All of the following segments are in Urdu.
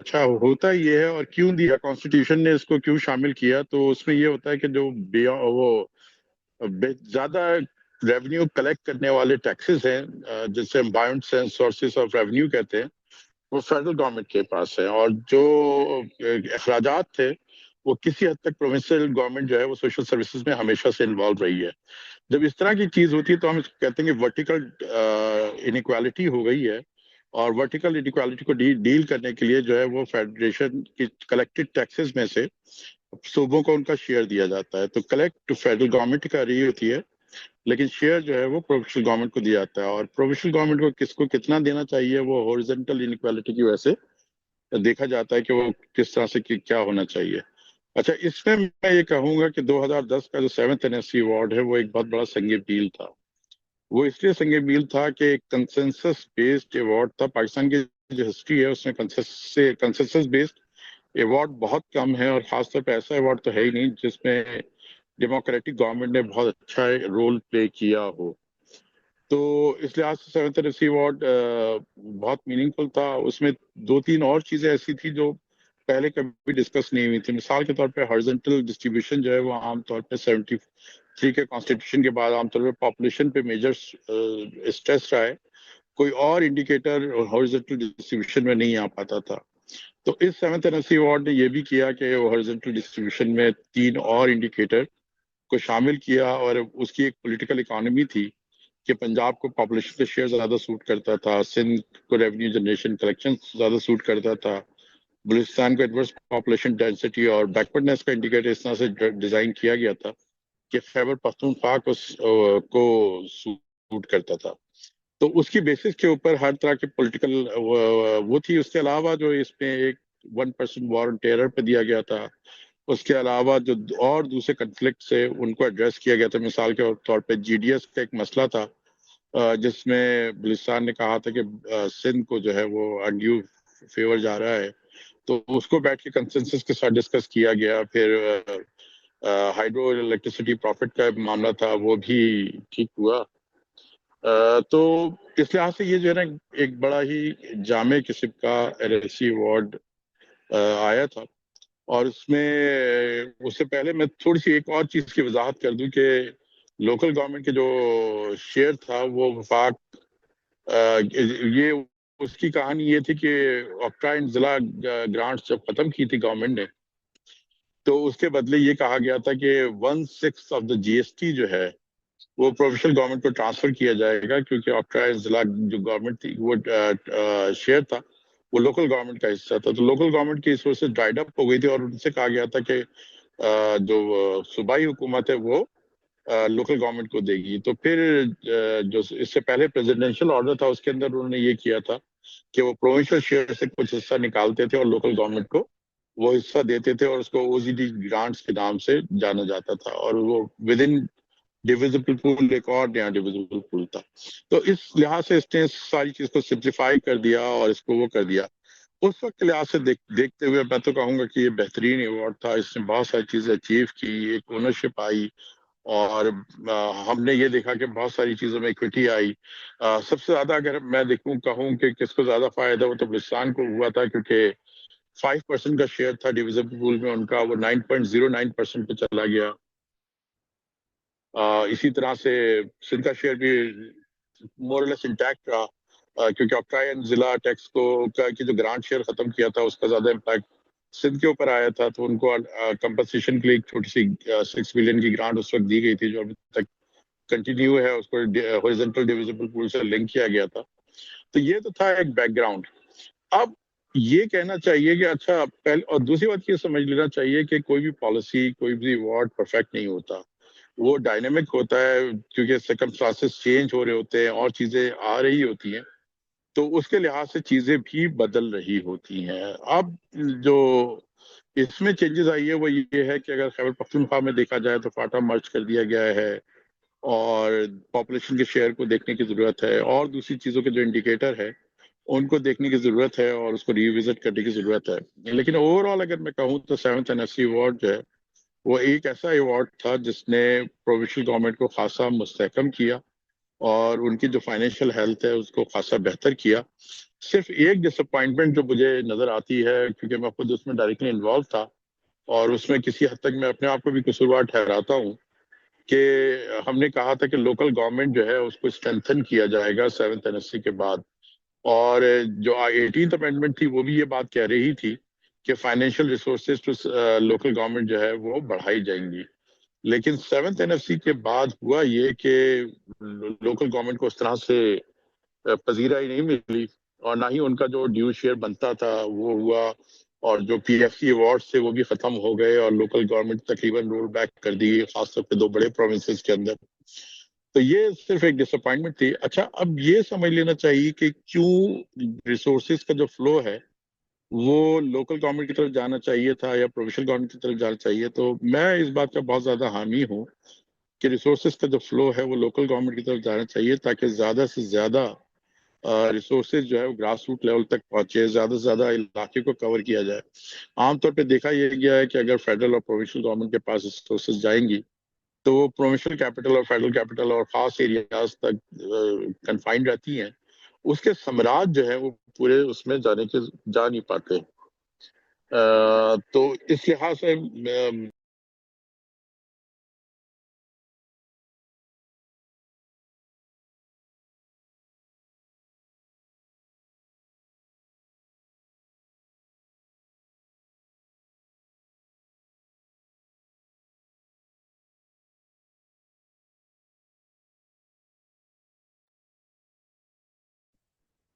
اچھا ہوتا یہ ہے، اور کیوں دیا کانسٹیٹیوشن نے اس کو، کیوں شامل کیا؟ تو اس میں یہ ہوتا ہے کہ جو وہ زیادہ ریونیو کلیکٹ کرنے والے ٹیکسز ہیں، جسے ہم بائنڈس اینڈ سورسز آف ریونیو کہتے ہیں، وہ فیڈرل گورنمنٹ کے پاس ہے، اور جو اخراجات تھے وہ کسی حد تک پروونشل گورنمنٹ جو ہے وہ سوشل سروسز میں ہمیشہ سے انوالو رہی ہے۔ جب اس طرح کی چیز ہوتی ہے تو ہم اس کو کہتے ہیں کہ ورٹیکل انیکوالٹی ہو گئی ہے، اور ورٹیکل انیکوالٹی کو ڈیل کرنے کے لیے جو ہے وہ فیڈریشن کی کلیکٹڈ ٹیکسز میں سے صوبوں کو ان کا شیئر دیا جاتا ہے۔ تو کلیکٹ فیڈرل گورنمنٹ کا رہی ہوتی ہے، لیکن شیئر جو ہے وہ پروونشل گورنمنٹ کو دیا جاتا ہے، اور پروونشل گورنمنٹ کو کس کو کتنا دینا چاہیے وہ ہورزنٹل انیکوالٹی کی وجہ سے دیکھا جاتا ہے کہ وہ کس طرح سے کیا ہونا چاہیے۔ اچھا، اس میں میں یہ کہوں گا کہ 2010 کا جو 7th NSC ایوارڈ ہے وہ ایک بہت بڑا سنگ میل تھا۔ وہ اس لیے سنگ میل تھا کہ ایک کنسنسس بیسڈ ایوارڈ تھا۔ پاکستان کی جو ہسٹری ہے اس میں کنسنسس بیسڈ ایوارڈ بہت کم ہے، اور خاص طور پہ ایسا ایوارڈ تو ہے ہی نہیں جس میں ڈیموکریٹک گورنمنٹ نے بہت اچھا رول پلے کیا ہو۔ تو اس لحاظ سے 7th NSC ایوارڈ بہت میننگ فل تھا۔ اس میں 2-3 اور چیزیں ایسی تھی جو پہلے کبھی ڈسکس نہیں ہوئی تھی۔ مثال کے طور پہ ہارزنٹل ڈسٹریبیوشن جو ہے وہ عام طور پہ 73 کے کانسٹیٹیوشن کے بعد عام طور پہ پاپولیشن پہ میجر اسٹریس رہا ہے، کوئی اور انڈیکیٹر ہارزنٹل ڈسٹریبیوشن میں نہیں آ پاتا تھا۔ تو اس 7th NSC ایوارڈ نے یہ بھی کیا کہ ہارزنٹل ڈسٹریبیوشن میں 3 اور انڈیکیٹر کو شامل کیا، اور اس کی ایک پولیٹیکل اکانومی تھی کہ پنجاب کو پاپولیشن کا شیئر زیادہ سوٹ کرتا تھا، سندھ کو ریونیو جنریشن کلیکشن زیادہ سوٹ کرتا تھا، بلوچستان کو ایڈورس پاپولیشن ڈینسٹی اور بیکورڈنیس کا انڈیکیٹر اس طرح سے ڈیزائن کیا گیا تھا کہ خیبر پختونخوا کو سوٹ کرتا تھا۔ تو اس کی بیسس کے اوپر ہر طرح کے پولیٹیکل وہ تھی۔ اس کے علاوہ جو اس میں ایک 1% وار آن ٹیرر پہ دیا گیا تھا، اس کے علاوہ جو اور دوسرے کنفلکٹ سے ان کو ایڈریس کیا گیا تھا۔ مثال کے طور پہ GDS کا ایک مسئلہ تھا جس میں بلوچستان نے کہا تھا کہ سندھ کو جو ہے وہ انڈیو فیور جا رہا ہے، تو اس کو بیٹھ کے کنسنسس کے ساتھ ڈسکس کیا گیا۔ پھر ہائیڈرو الیکٹریسٹی پروفٹ کا معاملہ تھا، وہ بھی ٹھیک ہوا۔ تو اس لحاظ سے یہ جو ہے نا ایک بڑا ہی جامع قسم کا LLC ایوارڈ آیا تھا۔ اور اس میں اس سے پہلے میں تھوڑی سی ایک اور چیز کی وضاحت کر دوں کہ لوکل گورنمنٹ کے جو شیئر تھا وہ وفاق یہ اس کی کہانی یہ تھی کہ آکٹرائن ضلع گرانٹس جب ختم کی تھی گورنمنٹ نے، تو اس کے بدلے یہ کہا گیا تھا کہ 1/6 آف دا GST جو ہے وہ پروفیشنل گورنمنٹ کو ٹرانسفر کیا جائے گا، کیونکہ آکٹرائن ضلع جو گورنمنٹ تھی وہ شیئر تھا وہ لوکل گورنمنٹ کا حصہ تھا۔ تو لوکل گورنمنٹ کی ریسورسز ڈرائیڈ اپ ہو گئی تھی، اور ان سے کہا گیا تھا کہ جو صوبائی حکومت ہے وہ لوکل گورنمنٹ کو دے گی۔ تو پھر جو اس سے پہلے پریزیڈنشل آرڈر تھا اس کے اندر انہوں نے یہ کیا تھا کہ وہ پروونشل شیئر سے کچھ حصہ نکالتے تھے اور لوکل گورنمنٹ کو وہ حصہ دیتے تھے، اور اس کو OZD گرانٹس کے نام سے جانا جاتا تھا، اور وہ ود ان ڈیویزبل پول ایک اور نیا ڈیویزبل پول تھا۔ تو اس لحاظ سے اس نے ساری چیز کو سمپلیفائی کر دیا اور اس کو وہ کر دیا۔ اس وقت کے لحاظ سے دیکھتے ہوئے میں تو کہوں گا کہ یہ بہترین ایوارڈ تھا۔ اس نے بہت ساری چیزیں اچیو کی، ایک اونرشپ آئی، اور ہم نے یہ دیکھا کہ بہت ساری چیزوں میں ایکویٹی آئی۔ سب سے زیادہ اگر میں کہوں کہ کس کو زیادہ فائدہ ہو تو بلوچستان کو ہوا تھا، کیونکہ 5% کا شیئر تھا ڈیویزبل پول میں ان کا، وہ 9.09% پہ چلا گیا۔ اسی طرح سے سندھ کا شیئر بھی مور لیس انٹیکٹ رہا، کیونکہ آکٹرائن ضلع ٹیکس کو کی جو گرانٹ شیئر ختم کیا تھا اس کا زیادہ امپیکٹ سندھ کے اوپر آیا تھا، تو ان کو کمپنسیشن کے لیے ایک چھوٹی سی 6 بلین کی گرانٹ اس وقت دی گئی تھی جو ابھی تک کنٹینیو ہے، اس کو ہاریزونٹل ڈیویزبل پول سے لنک کیا گیا تھا۔ تو یہ تو تھا ایک بیک گراؤنڈ۔ اب یہ کہنا چاہیے کہ اچھا پہلے، اور دوسری بات یہ سمجھ لینا چاہیے کہ کوئی بھی پالیسی، کوئی بھی ایوارڈ پرفیکٹ نہیں ہوتا، وہ ڈائنامک ہوتا ہے، کیونکہ سرکمسٹانسز چینج ہو رہے ہوتے ہیں اور چیزیں آ رہی ہوتی ہیں، تو اس کے لحاظ سے چیزیں بھی بدل رہی ہوتی ہیں۔ اب جو اس میں چینجز آئی ہے وہ یہ ہے کہ اگر خیبر پختونخوا میں دیکھا جائے تو فاٹا مرج کر دیا گیا ہے، اور پاپولیشن کے شیئر کو دیکھنے کی ضرورت ہے، اور دوسری چیزوں کے جو انڈیکیٹر ہے ان کو دیکھنے کی ضرورت ہے، اور اس کو ریوزٹ کرنے کی ضرورت ہے۔ لیکن اوور آل اگر میں کہوں تو 7th NSC ایوارڈ جو ہے وہ ایک ایسا ایوارڈ تھا جس نے پروونشل گورنمنٹ کو خاصا مستحکم کیا، اور ان کی جو فائنینشیل ہیلتھ ہے اس کو خاصا بہتر کیا۔ صرف ایک ڈس اپوائنٹمنٹ جو مجھے نظر آتی ہے، کیونکہ میں خود اس میں ڈائریکٹلی انوالو تھا اور اس میں کسی حد تک میں اپنے آپ کو بھی قصوروار ٹھہراتا ہوں، کہ ہم نے کہا تھا کہ لوکل گورنمنٹ جو ہے اس کو اسٹرینتھن کیا جائے گا 7th NSC کے بعد، اور جو 18th امینڈمنٹ تھی وہ بھی یہ بات کہہ رہی تھی کہ financial resources to local government جو ہے وہ بڑھائی جائیں گی. لیکن 7th NSC کے بعد ہوا یہ کہ لوکل گورنمنٹ کو اس طرح سے پذیرائی نہیں ملی، اور نہ ہی ان کا جو ڈیو شیئر بنتا تھا وہ ہوا، اور جو PFC ایوارڈز تھے وہ بھی ختم ہو گئے، اور لوکل گورنمنٹ تقریباً رول بیک کر دی، خاص طور پہ 2 بڑے پروونسز کے اندر. تو یہ صرف ایک ڈس اپوائنٹمنٹ تھی. اچھا، اب یہ سمجھ لینا چاہیے کہ کیوں ریسورسز کا جو فلو ہے وہ لوکل گورنمنٹ کی طرف جانا چاہیے تھا یا پروونشل گورنمنٹ کی طرف جانا چاہیے. تو میں اس بات کا بہت زیادہ حامی ہوں کہ ریسورسز کا جو فلو ہے وہ لوکل گورنمنٹ کی طرف جانا چاہیے، تاکہ زیادہ سے زیادہ ریسورسز جو ہے وہ گراس روٹ لیول تک پہنچے، زیادہ سے زیادہ علاقے کو کور کیا جائے. عام طور پہ دیکھا یہ گیا ہے کہ اگر فیڈرل اور پروونشل گورنمنٹ کے پاس ریسورسز جائیں گی تو وہ پروونشل کیپٹل اور فیڈرل کیپٹل اور خاص ایریاز تک کنفائنڈ رہتی ہیں. اس کے ثمرات جو ہے وہ پورے اس میں جا نہیں پاتے. تو اس لحاظ سے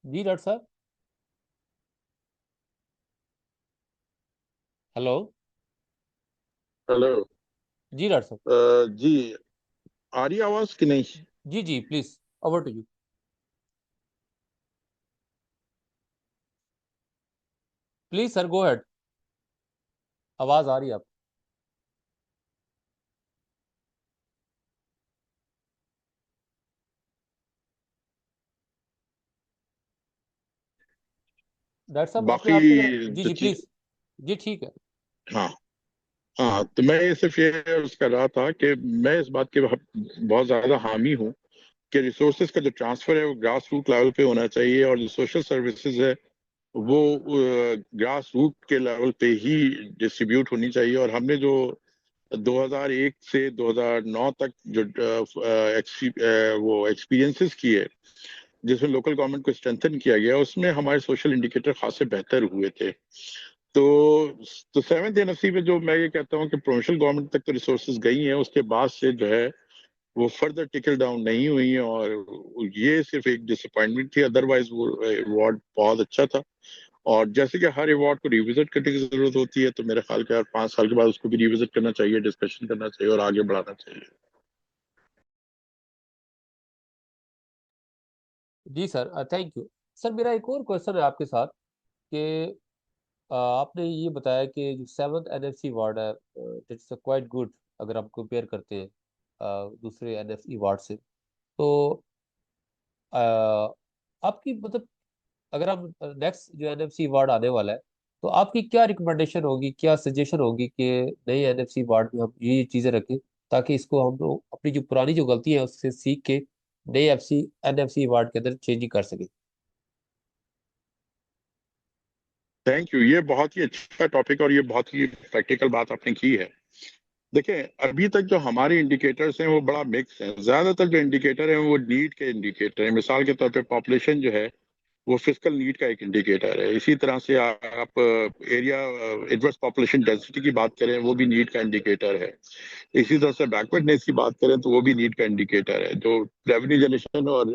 جی ڈاکٹر صاحب. ہیلو. ہلو. جی ڈاکٹر صاحب. جی، آ رہی آواز کہ نہیں؟ جی جی please over to you. Please sir go ahead. آواز آ رہی ہے آپ. ڈاکٹر صاحب اپنے باقی آپ کی ذرا. جی جو جی چیز، پلیز. جی ٹھیک ہے. ہاں ہاں، تو میں صرف یہ عرض کر رہا تھا کہ میں اس بات کے بہت زیادہ حامی ہوں کہ ریسورسز کا جو ٹرانسفر ہے وہ گراس روٹ لیول پہ ہونا چاہیے، اور جو سوشل سروسز ہے وہ گراس روٹ کے لیول پہ ہی ڈسٹریبیوٹ ہونی چاہیے. اور ہم نے جو 2001 سے 2009 تک جو وہ ایکسپیرینسز کیے جس میں لوکل گورنمنٹ کو اسٹرینتھن کیا گیا، اس میں ہمارے سوشل انڈیکیٹر خاصے بہتر ہوئے تھے. تو 7th NSC میں جو میں یہ کہتا ہوں کہ پروونشل گورنمنٹ تک تو ریسورسز گئی ہیں، اس کے بعد سے جو ہے وہ فردر ٹکل ڈاؤن نہیں ہوئی ہیں، اور یہ صرف ایک ڈس اپوائنٹمنٹ تھی. ادروائز وہ ایوارڈ بہت اچھا تھا، اور جیسے کہ ہر ایوارڈ کو ریوزٹ کرنے کی ضرورت ہوتی ہے، تو میرے خیال کے 5 سال کے بعد اس کو بھی ریوزٹ کرنا چاہیے، ڈسکشن کرنا چاہیے اور آگے بڑھانا چاہیے. جی سر تھینک یو. سر میرا ایک اور کوشچن ہے آپ کے ساتھ کہ آپ نے یہ بتایا کہ جو 7th NFC ایوارڈ ہے اٹس کوائٹ گڈ اگر ہم کمپیئر کرتے ہیں دوسرے NFC ایوارڈ سے. تو آپ کی مطلب اگر ہم نیکسٹ جو NFC ایوارڈ آنے والا ہے تو آپ کی کیا ریکمنڈیشن ہوگی، کیا سجیشن ہوگی کہ نئے NFC ایوارڈ میں ہم یہ چیزیں رکھیں تاکہ اس کو ہم لوگ اپنی جو پرانی جو غلطی ہیں اس سے سیکھ کے نئے NFC ایوارڈ کے اندر چینج کر سکیں؟ Thank you. یہ بہت ہی اچھا ٹاپک اور یہ بہت ہی پریکٹیکل بات آپ نے کی ہے. دیکھیں، ابھی تک جو ہمارے انڈیکیٹرز ہیں وہ بڑا مکس ہیں. زیادہ تر جو انڈیکیٹر ہیں وہ نیڈ کے انڈیکیٹر ہیں. مثال کے طور پہ پاپولیشن جو ہے وہ فزیکل نیڈ کا ایک انڈیکیٹر ہے. اسی طرح سے آپ ایریا ایڈورس پاپولیشن ڈینسٹی کی بات کریں وہ بھی نیڈ کا انڈیکیٹر ہے. اسی طرح سے بیکورڈنیس کی بات کریں تو وہ بھی نیڈ کا انڈیکیٹر ہے. جو ریونیو جنریشن اور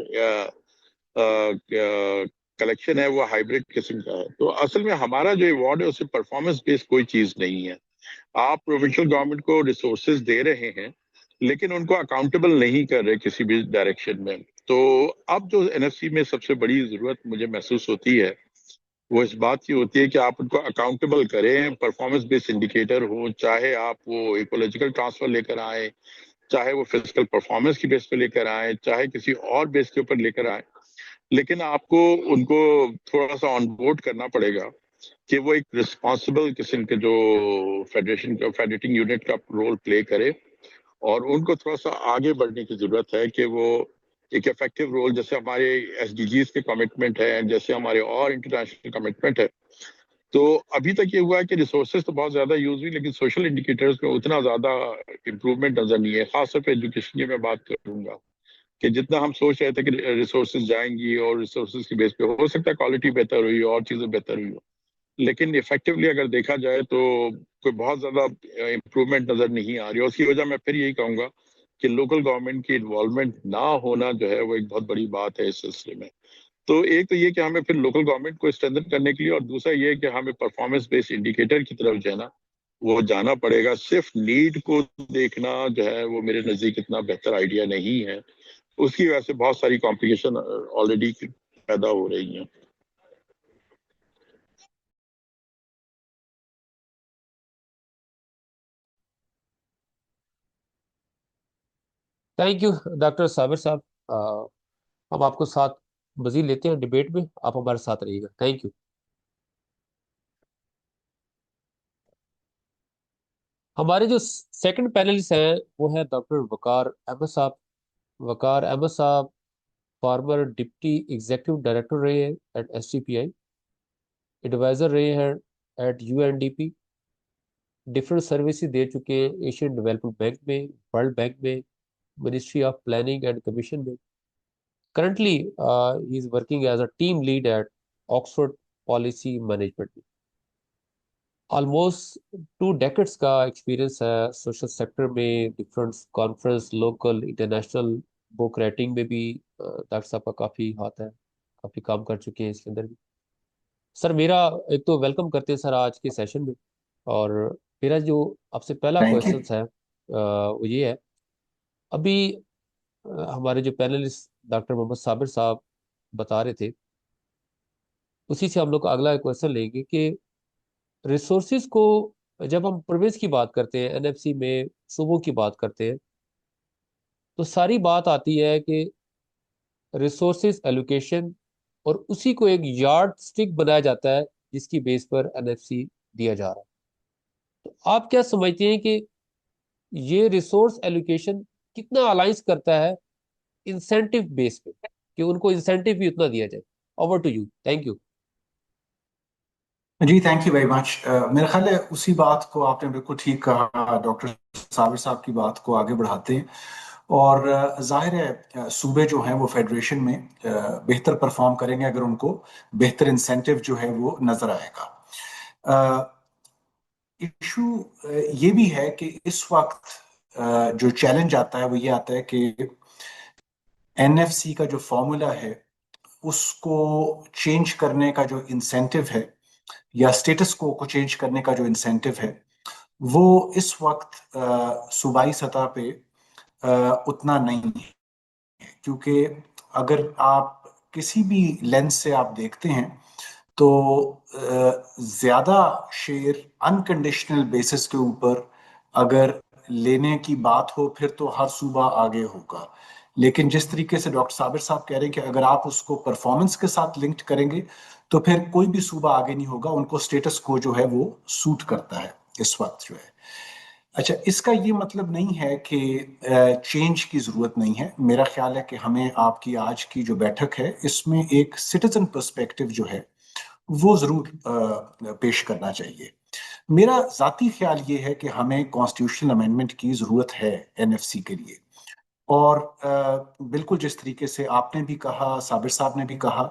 کلیکشن ہے وہ ہائیبریڈ قسم کا ہے. تو اصل میں ہمارا جو ایوارڈ ہے اس میں پرفارمنس بیس کوئی چیز نہیں ہے. آپ پروونشل گورنمنٹ کو ریسورسز دے رہے ہیں لیکن ان کو اکاؤنٹیبل نہیں کر رہے کسی بھی ڈائریکشن میں. تو اب جو NFC میں سب سے بڑی ضرورت مجھے محسوس ہوتی ہے وہ اس بات کی ہوتی ہے کہ آپ ان کو اکاؤنٹیبل کریں. پرفارمنس بیس انڈیکیٹر ہو، چاہے آپ وہ ایکولوجیکل ٹرانسفر لے کر آئیں، چاہے وہ فزیکل پرفارمنس کی بیس پہ لے کر آئیں، چاہے کسی اور بیس کے اوپر لے کر آئیں. لیکن آپ کو ان کو تھوڑا سا آن بورڈ کرنا پڑے گا کہ وہ ایک رسپانسبل قسم کے جو فیڈریشن کا فیڈریٹنگ یونٹ کا رول پلے کرے، اور ان کو تھوڑا سا آگے بڑھنے کی ضرورت ہے کہ وہ ایک افیکٹو رول، جیسے ہمارے SDGs کے کمٹمنٹ ہیں، جیسے ہمارے اور انٹرنیشنل کمٹمنٹ ہے. تو ابھی تک یہ ہوا ہے کہ ریسورسز تو بہت زیادہ یوز ہوئی، لیکن سوشل انڈیکیٹرز میں اتنا زیادہ امپروومنٹ نظر نہیں ہے. خاص طور پہ ایجوکیشن کی میں بات کروں گا کہ جتنا ہم سوچ رہے تھے کہ ریسورسز جائیں گی اور ریسورسز کی بیس پہ ہو سکتا ہے کوالٹی بہتر ہوئی اور چیزیں بہتر ہوئی ہو، لیکن افیکٹولی اگر دیکھا جائے تو کوئی بہت زیادہ امپروومنٹ نظر نہیں آ رہی. اور اس کی وجہ میں پھر یہی کہوں گا کہ لوکل گورنمنٹ کی انوالومنٹ نہ ہونا جو ہے وہ ایک بہت بڑی بات ہے اس سلسلے میں. تو ایک تو یہ کہ ہمیں پھر لوکل گورنمنٹ کو اسٹرینتھن کرنے کے لیے، اور دوسرا یہ کہ ہمیں پرفارمنس بیس انڈیکیٹر کی طرف جو ہے نا وہ جانا پڑے گا. صرف نیڈ کو دیکھنا جو ہے وہ میرے نزدیک اتنا بہتر آئیڈیا نہیں ہے. اس کی وجہ سے بہت ساری کمپلیکیشن آلریڈی پیدا ہو رہی ہیں. تھینک یو ڈاکٹر صابر صاحب. ہم آپ کو ساتھ مزید لیتے ہیں ڈبیٹ میں، آپ ہمارے ساتھ رہیے گا. Thank you. ہمارے جو سیکنڈ پینلسٹ ہیں وہ ہیں ڈاکٹر وقار احمد صاحب. وقار احمد صاحب فارمر ڈپٹی ایگزیکٹو ڈائریکٹر رہے ہیں ایٹ STPI، ایڈوائزر رہے ہیں ایٹ UNDP، ڈفرینٹ سروسز دے چکے ہیں ایشین ڈیولپمنٹ بینک میں، ورلڈ بینک میں، Ministry of Planning and Commission میں. Currently he is working as a team lead at Oxford Policy Management میں. آلموسٹ 2 ڈیکڈس کا ایکسپیرئنس ہے سوشل سیکٹر میں، different conference, local international book writing میں بھی ڈاکٹر صاحب کا کافی ہاتھ ہے، کافی کام کر چکے ہیں اس کے اندر بھی. سر میرا ایک تو ویلکم کرتے ہیں سر آج کے سیشن میں، اور میرا جو آپ سے پہلا تھینک یو. کوشچنس ہے وہ یہ ہے. ابھی ہمارے جو پینلسٹ ڈاکٹر محمد صابر صاحب بتا رہے تھے، اسی سے ہم لوگ اگلا کوشچن لیں گے کہ ریسورسز کو جب ہم پروینس کی بات کرتے ہیں، NFC میں صوبوں کی بات کرتے ہیں، تو ساری بات آتی ہے کہ ریسورسز ایلوکیشن، اور اسی کو ایک یارڈ سٹک بنایا جاتا ہے جس کی بیس پر NFC دیا جا رہا ہے. تو آپ کیا سمجھتے ہیں کہ یہ ریسورس ایلوکیشن کتنا الائنس کرتا ہے انسینٹیو بیس پہ، کہ ان کو انسینٹیو بھی اتنا دیا جائے؟ Over to you. Thank you. جی تھینک یو ویری مچ. میرا خیال ہے اسی بات کو آپ نے بالکل ٹھیک کہا، ڈاکٹر صابر صاحب کی بات کو آگے بڑھاتے ہیں. اور ظاہر ہے صوبے جو ہیں وہ فیڈریشن میں بہتر پرفارم کریں گے اگر ان کو بہتر انسینٹیو جو ہے وہ نظر آئے گا. ایشو یہ بھی ہے کہ اس وقت جو چیلنج آتا ہے وہ یہ آتا ہے کہ NFC کا جو فارمولا ہے اس کو چینج کرنے کا جو انسینٹیو ہے، یا سٹیٹس کو چینج کرنے کا جو انسینٹیو ہے، وہ اس وقت صوبائی سطح پہ اتنا نہیں ہے. کیونکہ اگر آپ کسی بھی لینس سے آپ دیکھتے ہیں تو زیادہ شیئر انکنڈیشنل بیسس کے اوپر اگر لینے کی بات ہو پھر تو ہر صوبہ آگے ہوگا. لیکن جس طریقے سے ڈاکٹر صابر صاحب کہہ رہے ہیں کہ اگر آپ اس کو پرفارمنس کے ساتھ لنکڈ کریں گے تو پھر کوئی بھی صوبہ آگے نہیں ہوگا. ان کو سٹیٹس کو جو ہے وہ سوٹ کرتا ہے اس وقت جو ہے. اچھا، اس کا یہ مطلب نہیں ہے کہ چینج کی ضرورت نہیں ہے. میرا خیال ہے کہ ہمیں آپ کی آج کی جو بیٹھک ہے اس میں ایک سٹیزن پرسپیکٹو جو ہے وہ ضرور پیش کرنا چاہیے. میرا ذاتی خیال یہ ہے کہ ہمیں کانسٹیٹیوشنل امینڈمنٹ کی ضرورت ہے NFC کے لیے. اور بالکل جس طریقے سے آپ نے بھی کہا، صابر صاحب نے بھی کہا،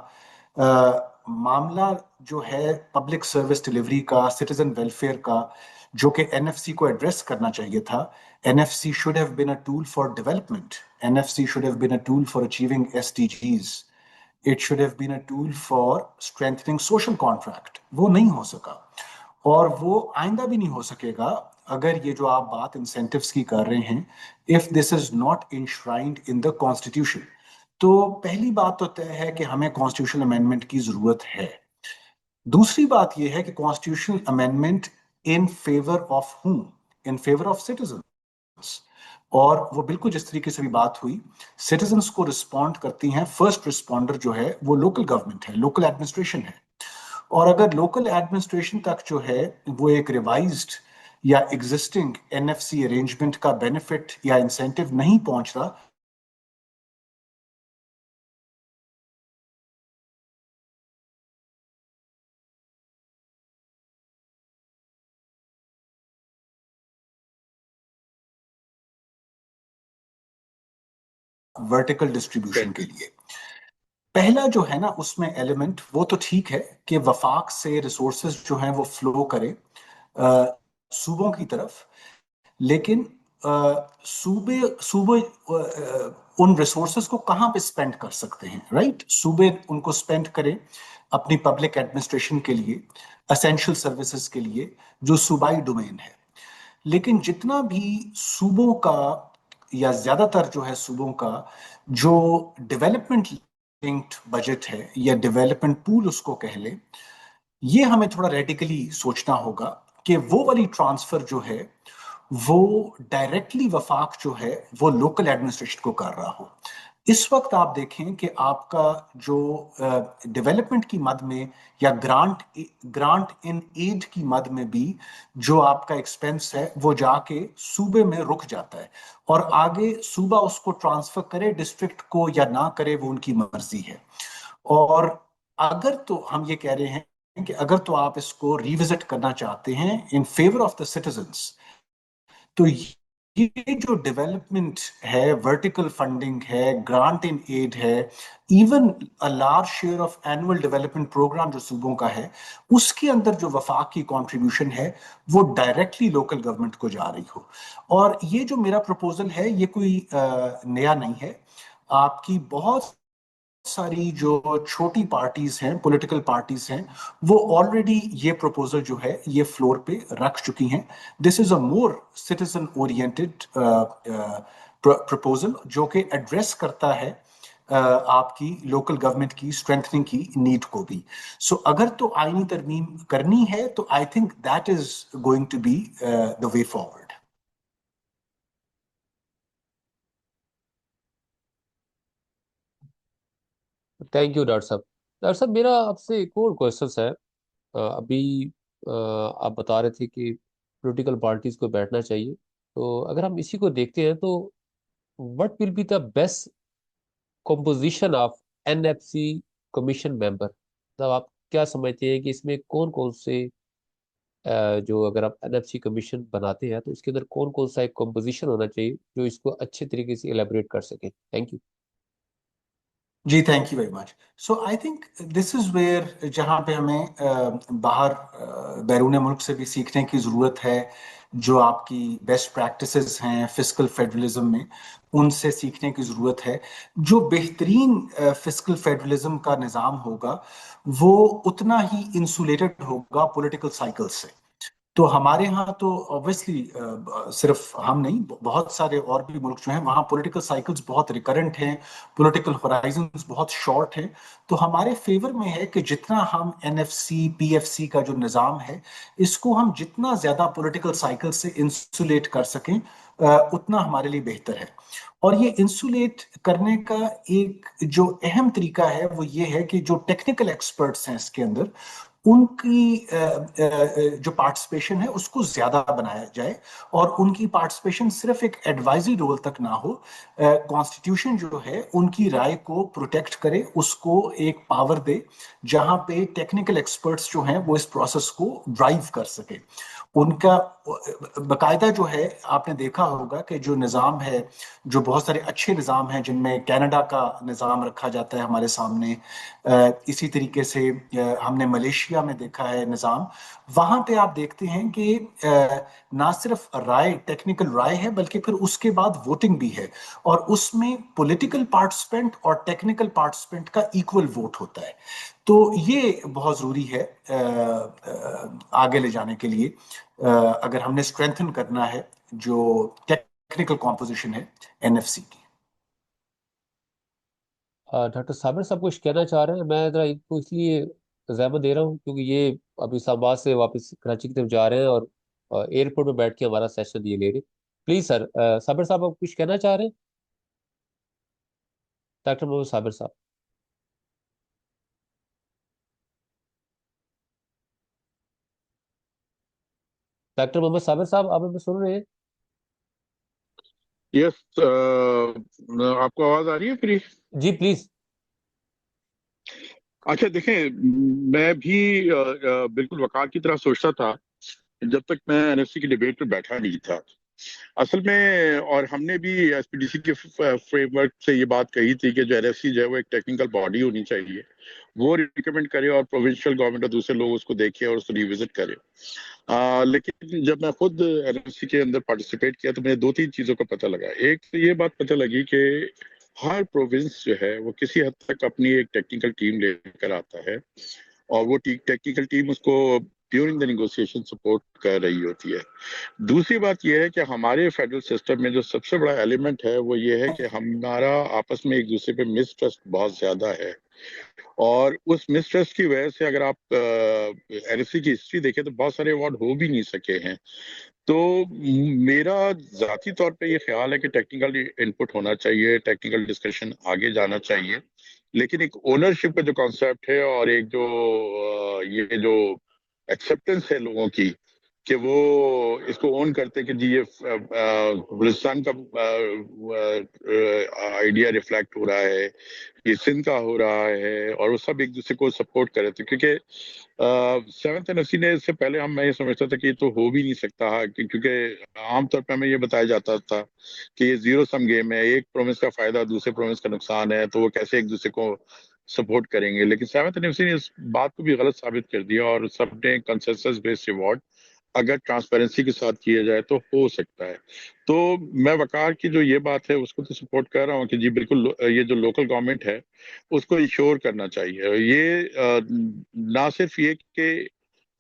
معاملہ جو ہے پبلک سروس ڈیلیوری کا، سٹیزن ویلفیئر کا، جو کہ NFC کو ایڈریس کرنا چاہیے تھا. NFC should have been a tool for development. NFC should have been a tool for achieving SDGs. It should have been a tool for strengthening social contract. وہ نہیں ہو سکا، اور وہ آئندہ بھی نہیں ہو سکے گا اگر یہ جو آپ بات انسینٹیوز کی کر رہے ہیں if this is not enshrined in the constitution. تو پہلی بات تو طے ہے کہ ہمیں کانسٹیٹیوشنل امینڈمنٹ کی ضرورت ہے. دوسری بات یہ ہے کہ constitutional amendment in favour of ہوں؟ In favour of citizens. اور وہ بالکل جس طریقے سے بھی بات ہوئی، سٹیزنز کو رسپونڈ کرتی ہیں، فرسٹ رسپونڈر جو ہے وہ لوکل گورنمنٹ ہے، لوکل ایڈمنسٹریشن ہے. اور اگر لوکل ایڈمنسٹریشن تک جو ہے وہ ایک ریوائزڈ یا ایگزسٹنگ NFC ارینجمنٹ کا بینیفٹ یا انسینٹیو نہیں پہنچ رہا ورٹیکل ڈسٹریبیوشن کے لیے. پہلا جو ہے نا اس میں ایلیمنٹ وہ تو ٹھیک ہے کہ وفاق سے ریسورسز جو ہیں وہ فلو کرے صوبوں کی طرف، لیکن صوبے ان ریسورسز کو کہاں پہ سپینڈ کر سکتے ہیں، رائٹ؟ صوبے ان کو سپینڈ کریں اپنی پبلک ایڈمنسٹریشن کے لیے، اسینشل سروسز کے لیے، جو صوبائی ڈومین ہے. لیکن جتنا بھی صوبوں کا یا زیادہ تر جو ہے صوبوں کا جو ڈیولپمنٹ لنکڈ بجٹ ہے یا ڈیولپمنٹ پول اس کو کہہ لیں، یہ ہمیں تھوڑا ریڈیکلی سوچنا ہوگا کہ وہ والی ٹرانسفر جو ہے وہ ڈائریکٹلی وفاق جو ہے وہ لوکل ایڈمنسٹریشن کو کر رہا ہو. اس وقت آپ دیکھیں کہ آپ کا جو ڈیولپمنٹ کی مد میں یا گرانٹ ان ایڈ کی مد میں بھی جو آپ کا ایکسپینس ہے وہ جا کے صوبے میں رک جاتا ہے، اور آگے صوبہ اس کو ٹرانسفر کرے ڈسٹرکٹ کو یا نہ کرے وہ ان کی مرضی ہے. اور اگر تو ہم یہ کہہ رہے ہیں کہ اگر تو آپ اس کو ریوزٹ کرنا چاہتے ہیں in favour of the citizens, تو یہ جو ڈیولپمنٹ ہے، ورٹیکل فنڈنگ ہے، گرانٹ ان ایڈ ہے، even large share of annual development programme جو صوبوں کا ہے، اس کے اندر جو وفاق کی کنٹریبیوشن ہے وہ ڈائریکٹلی لوکل گورنمنٹ کو جا رہی ہو. اور یہ جو میرا پروپوزل ہے یہ کوئی نیا نہیں ہے. آپ کی بہت ساری جو چھوٹی پارٹیز ہیں، پولیٹیکل پارٹیز ہیں، وہ آلریڈی یہ پروپوزل جو ہے یہ فلور پہ رکھ چکی ہیں. دس از اے مور سٹیزن اورینٹڈ پروپوزل جو کہ ایڈریس کرتا ہے آپ کی لوکل گورنمنٹ کی اسٹرینتھنگ کی نیڈ کو بھی. سو اگر تو آئینی ترمیم کرنی ہے تو I think that is going to be the way forward. Thank you doctor صاحب. ڈاکٹر صاحب میرا آپ سے ایک اور کوشچن ہے. ابھی آپ بتا رہے تھے کہ پولیٹیکل پارٹیز کو بیٹھنا چاہیے، تو اگر ہم اسی کو دیکھتے ہیں تو what will be the best composition of NFC commission member? مطلب آپ کیا سمجھتے ہیں کہ اس میں کون کون سے جو اگر آپ NFC کمیشن بناتے ہیں تو اس کے اندر کون کون سا ایک کمپوزیشن ہونا چاہیے جو اس کو اچھے طریقے سے ایلیبریٹ کر سکیں؟ Thank you. جی thank you very much. So I think this is where جہاں پہ ہمیں باہر بیرون ملک سے بھی سیکھنے کی ضرورت ہے. جو آپ کی بیسٹ پریکٹسز ہیں فسکل فیڈرلزم میں، ان سے سیکھنے کی ضرورت ہے. جو بہترین فسکل فیڈرلزم کا نظام ہوگا وہ اتنا ہی انسولیٹڈ ہوگا پولیٹیکل سائیکل سے. تو ہمارے ہاں تو obviously صرف ہم نہیں، بہت سارے اور بھی ملک جو ہیں وہاں پولیٹیکل سائیکلز بہت ریکرنٹ ہیں، پولیٹیکل ہورائزنز بہت شارٹ ہیں. تو ہمارے فیور میں ہے کہ جتنا ہم NFC PFC کا جو نظام ہے اس کو ہم جتنا زیادہ پولیٹیکل سائیکل سے انسولیٹ کر سکیں اتنا ہمارے لیے بہتر ہے. اور یہ انسولیٹ کرنے کا ایک جو اہم طریقہ ہے وہ یہ ہے کہ جو ٹیکنیکل ایکسپرٹس ہیں اس کے اندر ان کی جو پارٹیسپیشن ہے اس کو زیادہ بنایا جائے، اور ان کی پارٹیسپیشن صرف ایک ایڈوائزری رول تک نہ ہو. کانسٹیٹیوشن جو ہے ان کی رائے کو پروٹیکٹ کرے، اس کو ایک پاور دے جہاں پہ ٹیکنیکل ایکسپرٹس جو ہیں وہ اس پروسیس کو ڈرائیو کر سکے. ان کا باقاعدہ جو ہے آپ نے دیکھا ہوگا کہ جو نظام ہے، جو بہت سارے اچھے نظام ہیں جن میں کینیڈا کا نظام رکھا جاتا ہے ہمارے سامنے، اسی طریقے سے ہم نے ملیشیا میں دیکھا ہے نظام. وہاں پہ آپ دیکھتے ہیں کہ نہ صرف رائے ٹیکنیکل رائے ہے بلکہ پھر اس کے بعد ووٹنگ بھی ہے، اور اس میں پولیٹیکل پارٹیسپینٹ اور ٹیکنیکل پارٹیسپینٹ کا ایکول ووٹ ہوتا ہے. تو یہ بہت ضروری ہے آگے لے جانے کے لیے، اگر ہم نے اسٹرینتھن کرنا ہے جو ٹیکنیکل کمپوزیشن ہے NFC کی. ڈاکٹر صابر صاحب کچھ کہنا چاہ رہے ہیں؟ میں ذرا ان کو اس لیے زحمت دے رہا ہوں کیونکہ یہ ابھی اسلام آباد سے واپس کراچی کی طرف جا رہے ہیں اور ایئرپورٹ میں بیٹھ کے ہمارا سیشن یہ لے رہے. پلیز سر، صابر صاحب آپ کچھ کہنا چاہ رہے ہیں؟ ڈاکٹر محمد صابر صاحب. ڈاکٹر محمد صابر صاحب آپ ہمیں سن رہے ہیں؟ یس، آپ کو آواز آ رہی ہے فری؟ G please. اچھا دیکھیں، میں بھی بالکل وقار کی طرح سوچتا تھا جب تک میں NFC کی ڈیبیٹ پہ بیٹھا نہیں تھا. اصل میں اور ہم نے بھی ایس پی ڈی سی کے فریم ورک سے یہ بات کہی تھی کہ جو NFC جو ہے وہ ایک ٹیکنیکل باڈی ہونی چاہیے، وہ ریکمینڈ کرے اور پروونشل گورنمنٹ اور دوسرے لوگ اس کو دیکھیں اور اس کو ریوزٹ کرے. لیکن جب میں خود NFC کے اندر پارٹیسپیٹ کیا تو مجھے 2-3 چیزوں کا پتہ لگا. ایک تو یہ بات پتہ لگی کہ ہر پروونس جو ہے وہ کسی حد تک اپنی ایک ٹیکنیکل ٹیم لے کر آتا ہے، اور وہ ٹیکنیکل ٹیم اس کو ڈیورنگ دا نیگوسیشن سپورٹ کر رہی ہوتی ہے. دوسری بات یہ ہے کہ ہمارے فیڈرل سسٹم میں جو سب سے بڑا ایلیمنٹ ہے وہ یہ ہے کہ ہمارا آپس میں ایک دوسرے پہ مسٹرسٹ بہت زیادہ ہے، اور اس مسٹرسٹ کی وجہ سے اگر آپ NFC کی ہسٹری دیکھیں تو بہت سارے ایوارڈ ہو بھی نہیں سکے ہیں. تو میرا ذاتی طور پہ یہ خیال ہے کہ ٹیکنیکل انپٹ ہونا چاہیے، ٹیکنیکل ڈسکشن آگے جانا چاہیے، لیکن ایک اونرشپ کا جو کانسیپٹ ہے اور ایک جو یہ جو ایکسیپٹنس ہے لوگوں کی کہ وہ اس کو اون کرتے کہ جی یہ بلوچستان کا آئیڈیا ریفلیکٹ ہو رہا ہے، یہ سندھ کا ہو رہا ہے، اور وہ سب ایک دوسرے کو سپورٹ کرے تھے. کیونکہ 7th NFC نے اس سے پہلے میں یہ سمجھتا تھا کہ یہ تو ہو بھی نہیں سکتا، کیونکہ عام طور پہ ہمیں یہ بتایا جاتا تھا کہ یہ زیرو سم گیم ہے، ایک پروونس کا فائدہ دوسرے پروونس کا نقصان ہے، تو وہ کیسے ایک دوسرے کو سپورٹ کریں گے. لیکن 7th NFC نے اس بات کو بھی غلط ثابت کر دیا، اور سب نے کنسنسس بیسڈ ایوارڈ اگر ٹرانسپیرنسی کے ساتھ کیا جائے تو ہو سکتا ہے. تو میں وقار کی جو یہ بات ہے اس کو تو سپورٹ کر رہا ہوں کہ جی بالکل یہ جو لوکل گورنمنٹ ہے اس کو انشور کرنا چاہیے. یہ نہ صرف یہ کہ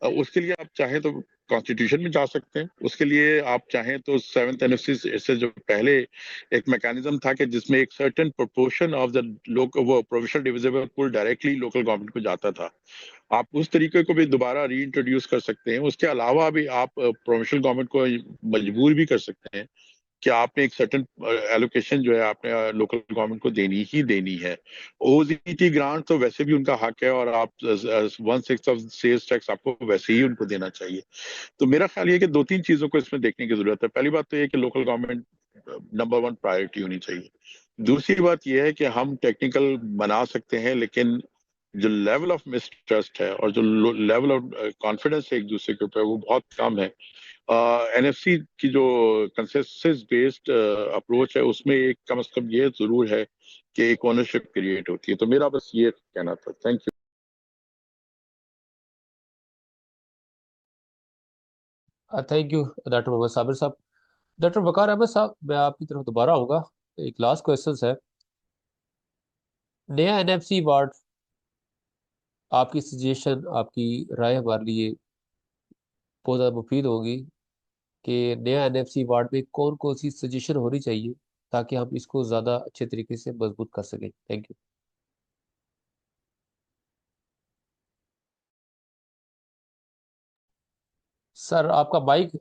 اس کے لیے آپ چاہیں تو کانسٹیٹیوشن میں جا سکتے ہیں، اس کے لیے آپ چاہیں تو 7th NFC سے جو پہلے ایک میکانزم تھا کہ جس میں ایک سرٹن پرپورشن آف دا وہ پروویشنل ڈویزیبل پول ڈائریکٹلی لوکل گورنمنٹ کو جاتا تھا، آپ اس طریقے کو بھی دوبارہ ری انٹروڈیوس کر سکتے ہیں. اس کے علاوہ بھی آپ پروونشل گورنمنٹ کو مجبور بھی کر سکتے ہیں کہ آپ نے ایک سرٹن ایلوکیشن جو ہے آپ نے لوکل گورنمنٹ کو دینی ہی دینی ہے. OZT گرانٹ تو ویسے بھی ان کا حق ہے، اور آپ 1/6 آف سیلز ٹیکس آپ کو ویسے ہی ان کو دینا چاہیے. تو میرا خیال یہ کہ 2-3 چیزوں کو اس میں دیکھنے کی ضرورت ہے. پہلی بات تو یہ کہ لوکل گورنمنٹ نمبر 1 پرائرٹی ہونی چاہیے. دوسری بات یہ ہے کہ ہم ٹیکنیکل بنا سکتے ہیں، لیکن جو لیول آف مسٹرسٹ ہے اور جو لیول آف کانفیڈنس ہے ایک دوسرے کے اوپر وہ بہت کم ہے. NFC کی جو کنسنسس بیسڈ اپروچ ہے اس میں ایک کم از کم یہ ضرور ہے کہ ایک اونرشپ کریٹ ہوتی ہے. تو میرا بس یہ کہنا تھا. Thank you. Thank you doctor Muhammad Sabir صاحب. ڈاکٹر وقار احمد صاحب، میں آپ کی طرف دوبارہ آؤں گا. ایک لاسٹ کوشچن ہے، نیا NFC ایوارڈ، آپ کی سجیشن، آپ کی رائے ہمارے لیے بہت زیادہ مفید ہوگی کہ نیا NFC ایوارڈ میں کون کون سی سجیشن ہونی چاہیے تاکہ ہم اس کو زیادہ اچھے طریقے سے مضبوط کر سکیں. Thank you. سر آپ کا مائک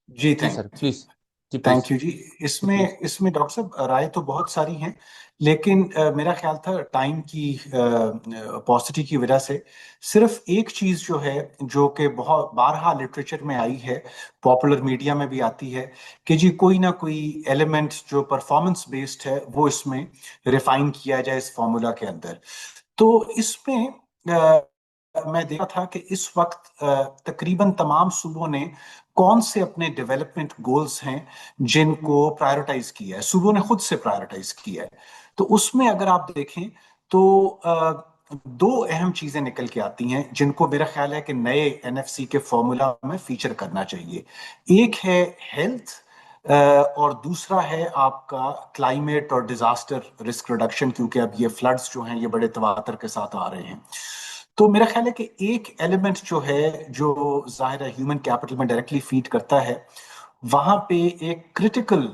جی جی سر پلیز. جی پلیز. تھینک یو جی. اس میں ڈاکٹر صاحب رائے تو بہت ساری ہیں، لیکن میرا خیال تھا ٹائم کی پوسٹی کی وجہ سے صرف ایک چیز جو ہے جو کہ بہت بارہا لٹریچر میں آئی ہے، پاپولر میڈیا میں بھی آتی ہے، کہ جی کوئی نہ کوئی ایلیمنٹ جو پرفارمنس بیسڈ ہے وہ اس میں ریفائن کیا جائے اس فارمولا کے اندر. تو اس میں میں دیکھا تھا کہ اس وقت تقریباً تمام صوبوں نے کون سے اپنے ڈیولپمنٹ گولز ہیں جن کو پرائیورٹائز کیا ہے، صوبوں نے خود سے پرائیورٹائز کیا ہے. تو اس میں اگر آپ دیکھیں تو 2 اہم چیزیں نکل کے آتی ہیں جن کو میرا خیال ہے کہ نئے NFC کے فارمولا میں فیچر کرنا چاہیے. ایک ہے ہیلتھ، اور دوسرا ہے آپ کا کلائمیٹ اور ڈیزاسٹر رسک ریڈکشن، کیونکہ اب یہ فلڈز جو ہیں یہ بڑے تواتر کے ساتھ آ رہے ہیں. تو میرا خیال ہے کہ ایک ایلیمنٹ جو ہے جو ظاہر ہے ہیومن کیپٹل میں ڈائریکٹلی فیڈ کرتا ہے، وہاں پہ ایک کرٹیکل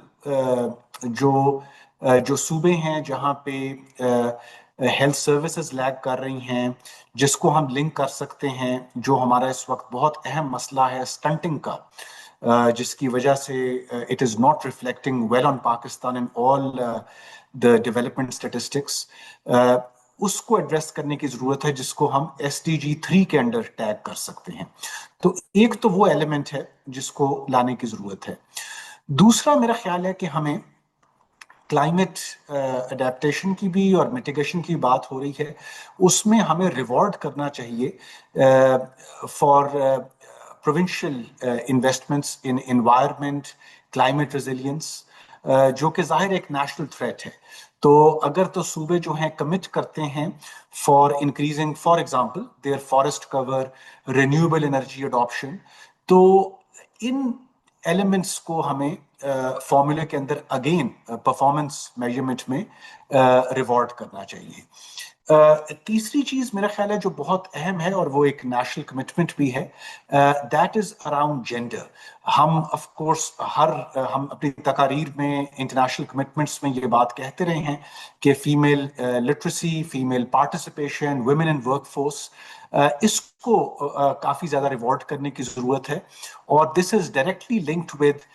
جو صوبے ہیں جہاں پہ ہیلتھ سروسز لیگ کر رہی ہیں، جس کو ہم لنک کر سکتے ہیں، جو ہمارا اس وقت بہت اہم مسئلہ ہے سٹنٹنگ کا، جس کی وجہ سے it is not reflecting well on Pakistan in all the development statistics, اس کو ایڈریس کرنے کی ضرورت ہے، جس کو ہم SDG 3 کے انڈر ٹیگ کر سکتے ہیں. تو ایک تو وہ ایلیمنٹ ہے جس کو لانے کی ضرورت ہے. دوسرا میرا خیال ہے کہ ہمیں کلائمیٹ اڈیپٹیشن کی بھی اور میٹیگیشن کی بات ہو رہی ہے، اس میں ہمیں ریوارڈ کرنا چاہیے for provincial investments in environment, climate resilience, جو کہ ظاہر ایک نیشنل تھریٹ ہے. تو اگر تو صوبے جو ہیں کمٹ کرتے ہیں for increasing for example their forest cover, renewable energy adoption, تو ان ایلیمنٹس کو ہمیں فارمولے کے اندر اگین پرفارمنس میجرمنٹ میں ریوارڈ کرنا چاہیے. تیسری چیز میرا خیال ہے جو بہت اہم ہے اور وہ ایک نیشنل کمٹمنٹ بھی ہے, دیٹ از اراؤنڈ جینڈر. ہم آف کورس ہم اپنی تقاریر میں انٹرنیشنل کمٹمنٹس میں یہ بات کہتے رہے ہیں کہ female literacy, female participation, women in work force, اس کو کافی زیادہ ریوارڈ کرنے کی ضرورت ہے. اور this is directly linked with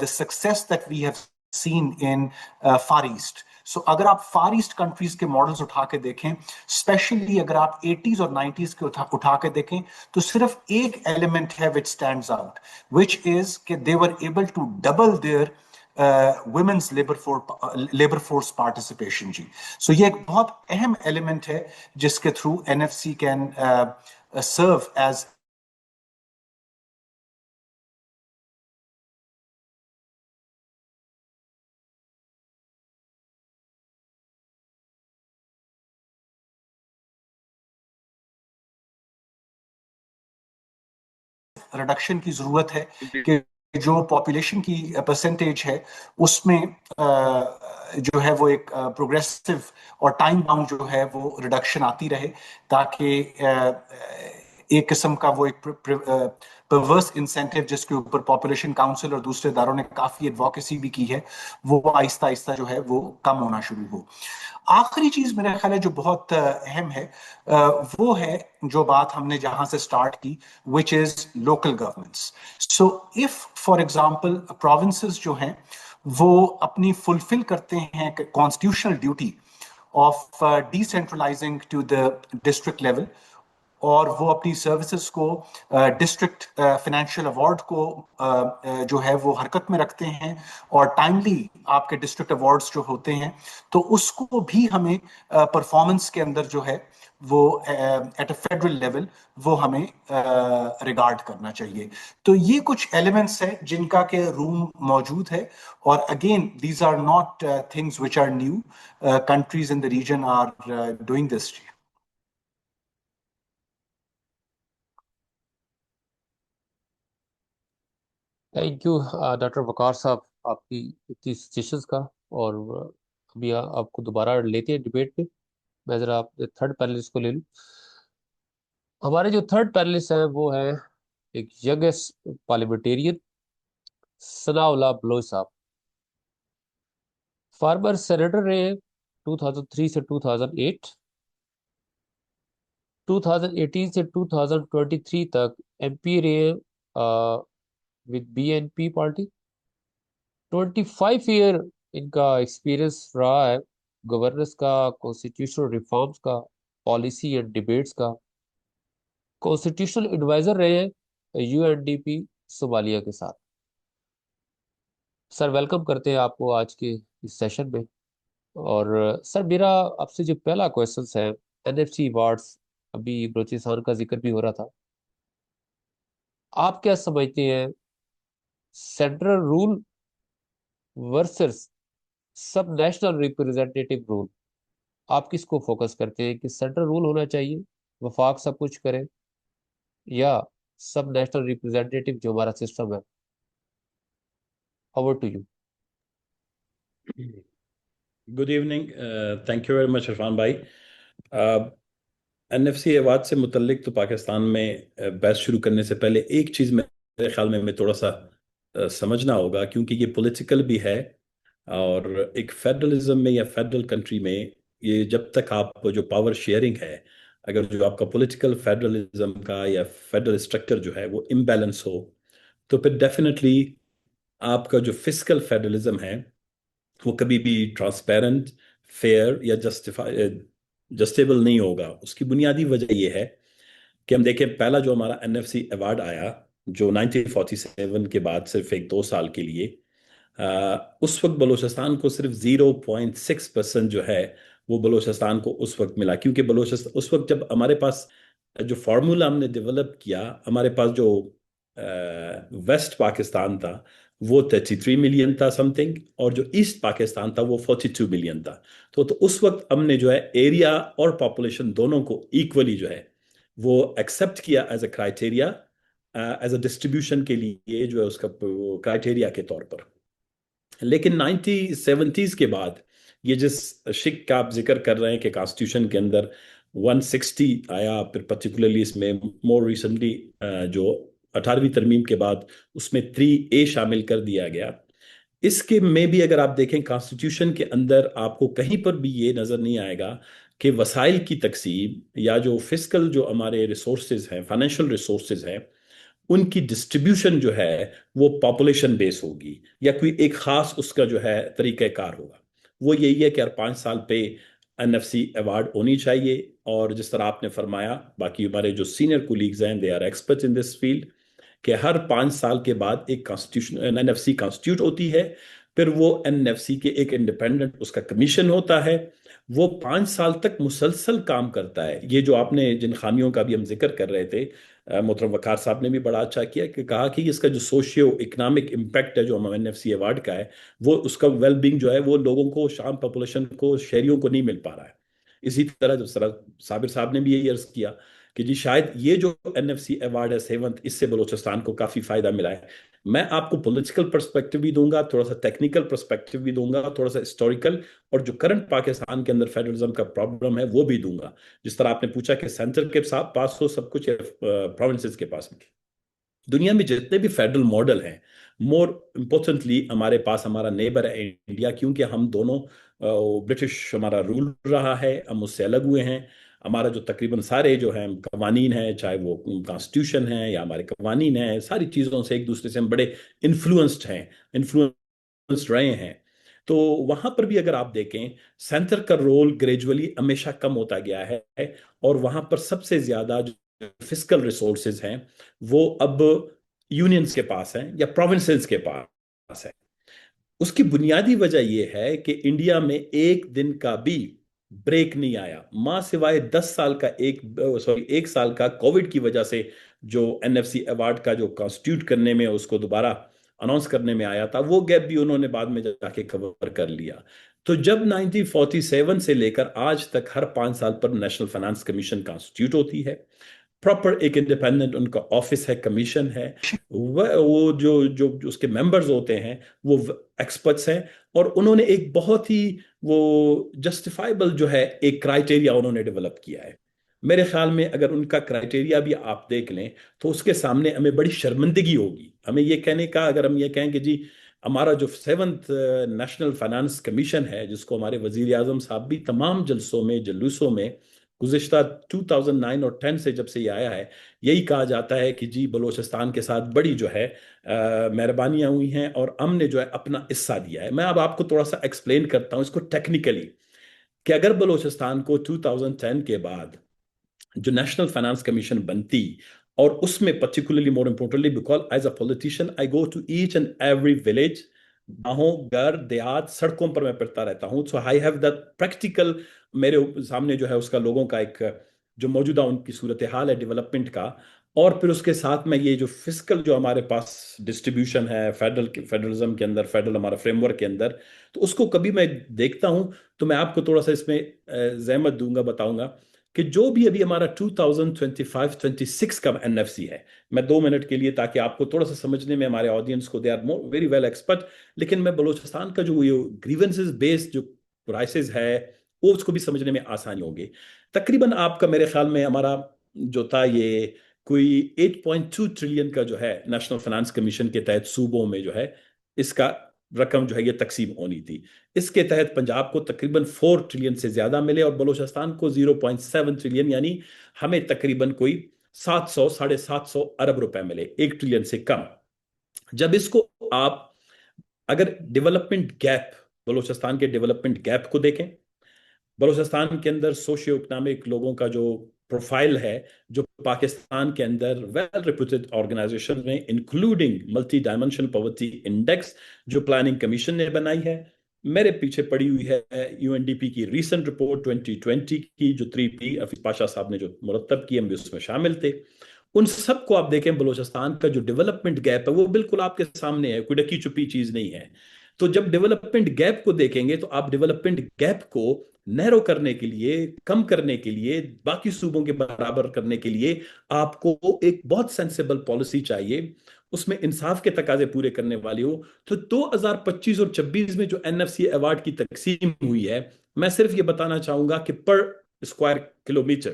the success that we have seen in Far East. So اگر آپ فار ایسٹ کنٹریز کے ماڈلز اٹھا کے دیکھیں, اسپیشلی اگر آپ 80s اور 90s کے اٹھا کے دیکھیں, تو صرف ایک ایلیمنٹ ہے which stands out, which is کہ they were able to double their women's labor force participation G. So یہ ایک بہت اہم ایلیمنٹ ہے جس کے through NFC can serve as reduction کی ضرورت ہے کہ جو پاپولیشن کی پرسنٹیج ہے اس میں جو ہے وہ ایک پروگریسو اور ٹائم باؤنڈ جو ہے وہ ریڈکشن آتی رہے, تاکہ ایک قسم کا وہ ایک پرورس انسینٹیو جس کے اوپر پاپولیشن کاؤنسل اور دوسرے اداروں نے کافی ایڈوکیسی بھی کی ہے, وہ آہستہ آہستہ جو ہے وہ کم ہونا شروع ہو. آخری چیز میرا خیال ہے جو بہت اہم ہے وہ ہے جو بات ہم نے جہاں سے سٹارٹ کی, which is local governments. So if for example provinces جو ہیں وہ اپنی fulfill کرتے ہیں constitutional duty of decentralizing to the district level, اور وہ اپنی سروسز کو ڈسٹرکٹ فائنینشیل ایوارڈ کو جو ہے وہ حرکت میں رکھتے ہیں, اور ٹائملی آپ کے ڈسٹرکٹ ایوارڈز جو ہوتے ہیں تو اس کو بھی ہمیں پرفارمنس کے اندر جو ہے وہ ایٹ اے فیڈرل لیول وہ ہمیں ریگارڈ کرنا چاہیے. تو یہ کچھ ایلیمنٹس ہیں جن کا کہ روم موجود ہے, اور again these are not things which are new, countries in the region are doing this. Thank you doctor Waqar صاحب آپ کی اتنی سجیشنز کا. اور ابھی آپ کو دوبارہ لیتے ہیں ڈیبیٹ پہ. میں ذرا آپ تھرڈ پینلسٹ کو لے لوں. ہمارے جو تھرڈ پینلسٹ ہیں وہ ہیں ایک youngest parliamentarian Sanaullah Baloch صاحب. فارمر سینیٹر رہے ہیں 2003 سے 2008, 2018 سے 2023 تک ایم پی رہے ہیں with BNP پارٹی. 25 ایئر ان کا ایکسپیرئنس رہا ہے گورننس کا, کانسٹیٹیوشنل ریفارمز کا, پالیسی اینڈ ڈیبیٹس کا. کانسٹیٹیوشنل ایڈوائزر رہے ہیں UNDP صومالیہ کے ساتھ. سر ویلکم کرتے ہیں آپ کو آج کے اس سیشن میں. اور سر میرا آپ سے جو پہلا کویسچنس ہے NFC ایوارڈس, ابھی بلوچستان کا ذکر بھی ہو رہا تھا, آپ کیا سمجھتے ہیں سینٹرل رول ورسز سب نیشنل ریپرزینٹیٹیو رول, آپ کس کو فوکس کرتے ہیں کہ سینٹرل رول ہونا چاہیے, وفاق سب کچھ کرے, یا سب نیشنل ریپرزینٹیٹیو جو ہمارا سسٹم ہے؟ Over to you. Good evening, thank you very much Irfan بھائی. NFC ایوارڈ سے متعلق تو پاکستان میں بحث شروع کرنے سے پہلے ایک چیز میرے خیال میں تھوڑا سا سمجھنا ہوگا, کیونکہ یہ پولیٹیکل بھی ہے, اور ایک فیڈرلزم میں یا فیڈرل کنٹری میں یہ جب تک آپ جو پاور شیئرنگ ہے, اگر جو آپ کا پولیٹیکل فیڈرلزم کا یا فیڈرل اسٹرکچر جو ہے وہ امبیلنس ہو, تو پھر ڈیفینیٹلی آپ کا جو فسکل فیڈرلزم ہے وہ کبھی بھی ٹرانسپیرنٹ, فیئر یا جسٹیبل نہیں ہوگا. اس کی بنیادی وجہ یہ ہے کہ ہم دیکھیں پہلا جو ہمارا NFC ایوارڈ آیا جو 1947 کے بعد صرف 2 سال کے لیے, اس وقت بلوچستان کو صرف 0.6% جو ہے وہ بلوچستان کو اس وقت ملا, کیونکہ بلوچستان اس وقت جب ہمارے پاس جو فارمولا ہم نے ڈیولپ کیا, ہمارے پاس جو ویسٹ پاکستان تھا وہ 33 ملین تھا سم تھنگ، اور جو ایسٹ پاکستان تھا وہ 42 ملین تھا. تو اس وقت ہم نے جو ہے ایریا اور پاپولیشن دونوں کو ایکولی جو ہے وہ ایکسیپٹ کیا as a criteria, as a distribution کے لیے جو ہے اس کا کرائٹیریا کے طور پر. لیکن 1970s کے بعد یہ جس شک کا آپ ذکر کر رہے ہیں کہ کانسٹیٹیوشن کے اندر 160 آیا، پھر پرٹیکولرلی اس میں مور ریسنٹلی جو 18ویں ترمیم کے بعد اس میں 3A شامل کر دیا گیا. اس کے میں بھی اگر آپ دیکھیں کانسٹیٹیوشن کے اندر آپ کو کہیں پر بھی یہ نظر نہیں آئے گا کہ وسائل کی تقسیم یا جو فسکل جو ہمارے ریسورسز ہیں، فائنینشیل ریسورسز ہیں، ان کی ڈسٹریبیوشن جو ہے وہ پاپولیشن بیس ہوگی یا کوئی ایک خاص اس کا جو ہے طریقہ کار ہوگا. وہ یہی ہے کہ ہر 5 سال پہ NFC ایوارڈ ہونی چاہیے، اور جس طرح آپ نے فرمایا باقی ہمارے جو سینئر کولیگز ہیں they are experts in this field, کہ ہر 5 سال کے بعد ایک کانسٹیٹیوشن NFC کانسٹیٹیوٹ ہوتی ہے، پھر وہ NFC کے ایک انڈیپینڈنٹ اس کا کمیشن ہوتا ہے، وہ 5 سال تک مسلسل کام کرتا ہے. یہ جو آپ نے جن خامیوں کا بھی ہم ذکر کر رہے تھے، محترم وقار صاحب نے بھی بڑا اچھا کیا کہ کہا کہ اس کا جو سوشیو اکنامک امپیکٹ ہے جو ہم NFC ایوارڈ کا ہے، وہ اس کا ویل بینگ جو ہے وہ لوگوں کو، عام پاپولیشن کو، شہریوں کو نہیں مل پا رہا ہے. اسی طرح جس طرح صابر صاحب نے بھی یہی عرض کیا کہ جی شاید یہ جو NFC ایوارڈ ہے 7th، اس سے بلوچستان کو کافی فائدہ ملا ہے. میں آپ کو پولیٹیکل پرسپیکٹو بھی دوں گا، تھوڑا سا ٹیکنیکل پرسپیکٹو بھی دوں گا، تھوڑا سا ہسٹوریکل، اور جو کرنٹ پاکستان کے اندر فیڈرلزم کا پرابلم ہے وہ بھی دوں گا. جس طرح آپ نے پوچھا کہ سینٹر کے پاس ہو سب کچھ یا پروونسز کے پاس. دنیا میں جتنے بھی فیڈرل ماڈل ہیں، مور امپورٹنٹلی ہمارے پاس ہمارا نیبر ہے انڈیا، کیونکہ ہم دونوں برٹش ہمارا رول رہا ہے، ہم اس سے الگ ہوئے ہیں. ہمارا جو تقریباً سارے جو ہیں قوانین ہیں، چاہے وہ کانسٹیٹیوشن ہیں یا ہمارے قوانین ہیں، ساری چیزوں سے ایک دوسرے سے ہم بڑے انفلوئنسڈ رہے ہیں. تو وہاں پر بھی اگر آپ دیکھیں سینٹر کا رول گریجولی ہمیشہ کم ہوتا گیا ہے، اور وہاں پر سب سے زیادہ جو فسکل ریسورسز ہیں وہ اب یونینز کے پاس ہیں یا پروونسز کے پاس ہیں. اس کی بنیادی وجہ یہ ہے کہ انڈیا میں ایک دن کا بھی بریک نہیں آیا، ماں سوائے 10 سال کا ایک سال کا کووڈ کی وجہ سے جو NFC ایوارڈ کا جو کانسٹیٹیوٹ کرنے میں اس کو دوبارہ اناؤنس کرنے میں آیا تھا، وہ گیپ بھی انہوں نے بعد میں جا کے کور کر لیا. تو جب 1947 سے لے کر آج تک ہر 5 سال پر نیشنل فائنانس کمیشن کانسٹیٹیوٹ ہوتی ہے، پراپر ایک انڈیپینڈنٹ ان کا آفس ہے، کمیشن ہے، وہ جو اس کے ممبرز ہوتے ہیں وہ ایکسپرٹس ہیں، اور انہوں نے ایک بہت ہی وہ جسٹیفائبل جو ہے ایک کرائٹیریا انہوں نے ڈیولپ کیا ہے. میرے خیال میں اگر ان کا کرائٹیریا بھی آپ دیکھ لیں تو اس کے سامنے ہمیں بڑی شرمندگی ہوگی ہمیں یہ کہنے کا، اگر ہم یہ کہیں کہ جی ہمارا جو 7th نیشنل فائنانس کمیشن ہے، جس کو ہمارے وزیر اعظم صاحب بھی تمام جلسوں میں، جلوسوں میں گزشتہ 2009 اور 10 سے جب سے یہ آیا ہے، یہی کہا جاتا ہے کہ جی بلوچستان کے ساتھ بڑی جو ہے مہربانیاں ہوئی ہیں اور ہم نے جو ہے اپنا حصہ دیا ہے. میں اب آپ کو تھوڑا سا ایکسپلین کرتا ہوں اس کو ٹیکنیکلی، کہ اگر بلوچستان کو 2010 کے بعد جو نیشنل فائنانس کمیشن بنتی، اور اس میں particularly more importantly because as a politician I go to each and every village, گاؤں، گھر، دیہات، سڑکوں پر میں پڑھتا رہتا ہوں، so I have that practical میرے سامنے جو ہے اس کا لوگوں کا ایک جو موجودہ ان کی صورتحال ہے ڈیولپمنٹ کا، اور پھر اس کے ساتھ میں یہ جو فسکل جو ہمارے پاس ڈسٹریبیوشن ہے فیڈرلزم کے اندر، فیڈرل ہمارا فریم ورک کے اندر، تو اس کو کبھی میں دیکھتا ہوں تو میں آپ کو تھوڑا سا اس میں زحمت دوں گا، بتاؤں گا کہ جو بھی ابھی ہمارا 2025-26 کا NFC ہے، میں 2 منٹ کے لیے تاکہ آپ کو تھوڑا سا سمجھنے میں ہمارے آڈینس کو، they are very well expert, لیکن میں بلوچستان کا جو گریونسز بیسڈ جو پرائسز ہے وہ اس کو بھی سمجھنے میں آسانی ہوگی. تقریباً آپ کا میرے خیال میں ہمارا جو تھا یہ کوئی 8.2 ٹریلین کا جو ہے نیشنل فائنانس کمیشن کے تحت صوبوں میں جو ہے اس کا رقم جو ہے یہ تقسیم ہونی تھی. اس کے تحت پنجاب کو تقریباً 4 ٹریلین سے زیادہ ملے اور بلوچستان کو 0.7 ٹریلین، یعنی ہمیں تقریباً کوئی 700-750 ارب روپے ملے، 1 ٹریلین سے کم. جب اس کو آپ اگر ڈیولپمنٹ گیپ، بلوچستان کے ڈیولپمنٹ گیپ کو دیکھیں، بلوچستان کے اندر سوشیو اکنامک لوگوں کا جو پروفائل ہے، جو پاکستان کے اندر ویل ریپوٹیڈ آرگنائزیشن میں including multi dimensional poverty index جو پلاننگ کمیشن نے بنائی ہے، میرے پیچھے پڑی ہوئی ہے UNDP کی ریسنٹ رپورٹ 2020 کی جو 3P حفیظ پاشا صاحب نے جو مرتب کی، ہم بھی اس میں شامل تھے. ان سب کو آپ دیکھیں، بلوچستان کا جو ڈیولپمنٹ گیپ ہے وہ بالکل آپ کے سامنے ہے، کوئی ڈکی چھپی چیز نہیں ہے. تو جب ڈیولپمنٹ گیپ کو دیکھیں گے تو آپ ڈیولپمنٹ گیپ کو نیرو کرنے کے لیے، کم کرنے کے لیے، باقی صوبوں کے برابر کرنے کے لیے آپ کو ایک بہت سینسیبل پالیسی چاہیے، اس میں انصاف کے تقاضے پورے کرنے والی ہو. تو 2025 اور 26 میں جو NFC ایوارڈ کی تقسیم ہوئی ہے، میں صرف یہ بتانا چاہوں گا کہ پر اسکوائر کلومیٹر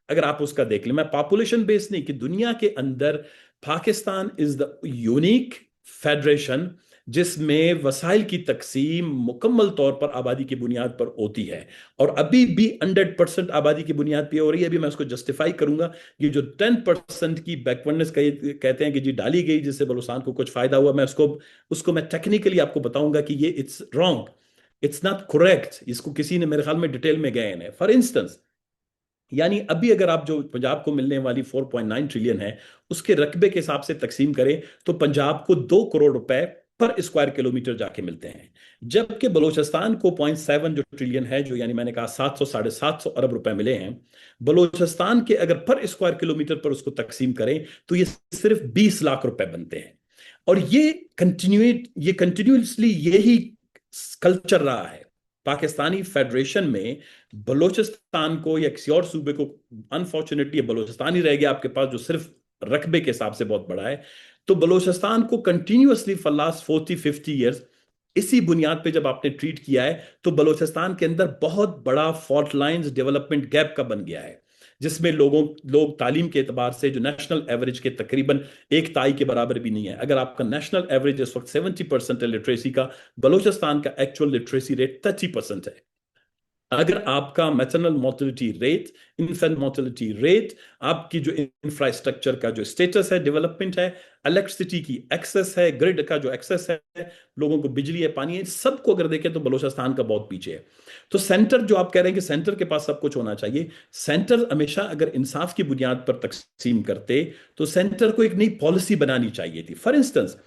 اگر آپ اس کا دیکھ لیں، میں پاپولیشن بیس نہیں، کہ دنیا کے اندر پاکستان از دا یونیک فیڈریشن جس میں وسائل کی تقسیم مکمل طور پر آبادی کی بنیاد پر ہوتی ہے، اور ابھی بھی 100% آبادی کی بنیاد پہ ہو رہی ہے. ابھی میں اس کو جسٹیفائی کروں گا. یہ جو 10% کی بیکورڈنس کہتے ہیں کہ جی ڈالی گئی جس سے بلوچستان کو کچھ فائدہ ہوا، میں اس کو میں ٹیکنیکلی آپ کو بتاؤں گا کہ یہ it's wrong, it's not correct. اس کو کسی نے میرے خیال میں ڈیٹیل میں گئے ہیں. فار انسٹنس، یعنی ابھی اگر آپ جو پنجاب کو ملنے والی 4.9 ٹریلین ہے اس کے رقبے کے حساب سے تقسیم کریں تو پنجاب کو 2 کروڑ روپے پر اسکوائر کلومیٹر جا کے ملتے ہیں، جبکہ بلوچستان کو 0.7 جو ٹریلین ہے، جو یعنی میں نے کہا 700-750 ارب روپے ملے ہیں. بلوچستان کے اگر پر اسکوائر کلومیٹر پر اس کو تقسیم کریں تو یہ صرف 20 لاکھ روپے بنتے ہیں. اور یہ کنٹینیوسلی یہی کلچر رہا ہے پاکستانی فیڈریشن میں. بلوچستان کو یا کسی اور صوبے کو، انفارچونیٹلی بلوچستان ہی رہ گیا آپ کے پاس جو صرف رقبے کے حساب سے بہت بڑا ہے. تو بلوچستان کو کنٹینیوسلی فار لاسٹ 40-50 ایئرز اسی بنیاد پہ جب آپ نے ٹریٹ کیا ہے تو بلوچستان کے اندر بہت بڑا فالٹ لائنز ڈیولپمنٹ گیپ کا بن گیا ہے، جس میں لوگ تعلیم کے اعتبار سے جو نیشنل ایوریج کے تقریباً 1 کے برابر بھی نہیں ہے. اگر آپ کا نیشنل ایوریج اس وقت 70% ہے لٹریسی کا، بلوچستان کا ایکچوئل لٹریسی ریٹ 30% ہے. اگر آپ کا میٹرنل مورٹلٹی ریٹ، انفینٹ مورٹلٹی ریٹ، آپ کی جو انفراسٹرکچر کا جو سٹیٹس ہے، ڈیولپمنٹ ہے، الیکٹریسٹی کی ایکسس ہے، گریڈ کا جو ایکسس ہے، لوگوں کو بجلی ہے، پانی ہے، سب کو اگر دیکھیں تو بلوچستان کا بہت پیچھے ہے. تو سینٹر جو آپ کہہ رہے ہیں کہ سینٹر کے پاس سب کچھ ہونا چاہیے، سینٹر ہمیشہ اگر انصاف کی بنیاد پر تقسیم کرتے تو سینٹر کو ایک نئی پالیسی بنانی چاہیے تھی. فار انسٹنس،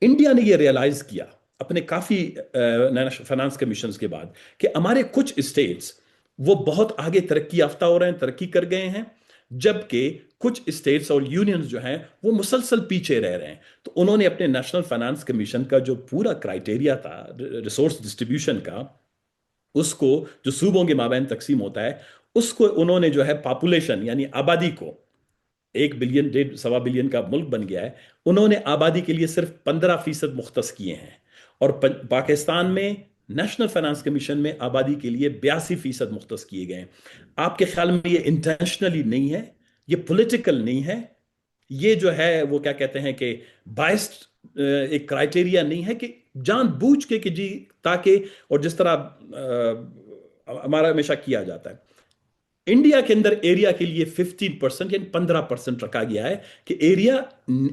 انڈیا نے یہ ریئلائز کیا اپنے کافی فائنانس کمیشنز کے بعد کہ ہمارے کچھ اسٹیٹس وہ بہت آگے ترقی یافتہ ہو رہے ہیں، ترقی کر گئے ہیں، جبکہ کچھ اسٹیٹس اور یونینز جو ہیں وہ مسلسل پیچھے رہ رہے ہیں. تو انہوں نے اپنے نیشنل فائنانس کمیشن کا جو پورا کرائٹیریا تھا ریسورس ڈسٹریبیوشن کا، اس کو جو صوبوں کے مابین تقسیم ہوتا ہے، اس کو انہوں نے جو ہے پاپولیشن یعنی آبادی کو، 1 بلین 1.5 بلین کا ملک بن گیا ہے، انہوں نے آبادی کے لیے صرف 15% مختص کیے ہیں. اور پاکستان میں نیشنل فائنانس کمیشن میں آبادی کے لیے 82% مختص کیے گئے ہیں. آپ کے خیال میں یہ انٹینشنلی نہیں ہے، یہ پولیٹیکل نہیں ہے، یہ جو ہے وہ کیا کہتے ہیں کہ بائسڈ ایک کرائٹیریا نہیں ہے کہ جان بوجھ کے کہ جی تاکہ، اور جس طرح ہمارا ہمیشہ کیا جاتا ہے انڈیا کے اندر ایریا کے لیے 15% یعنی 15% رکھا گیا ہے کہ ایریا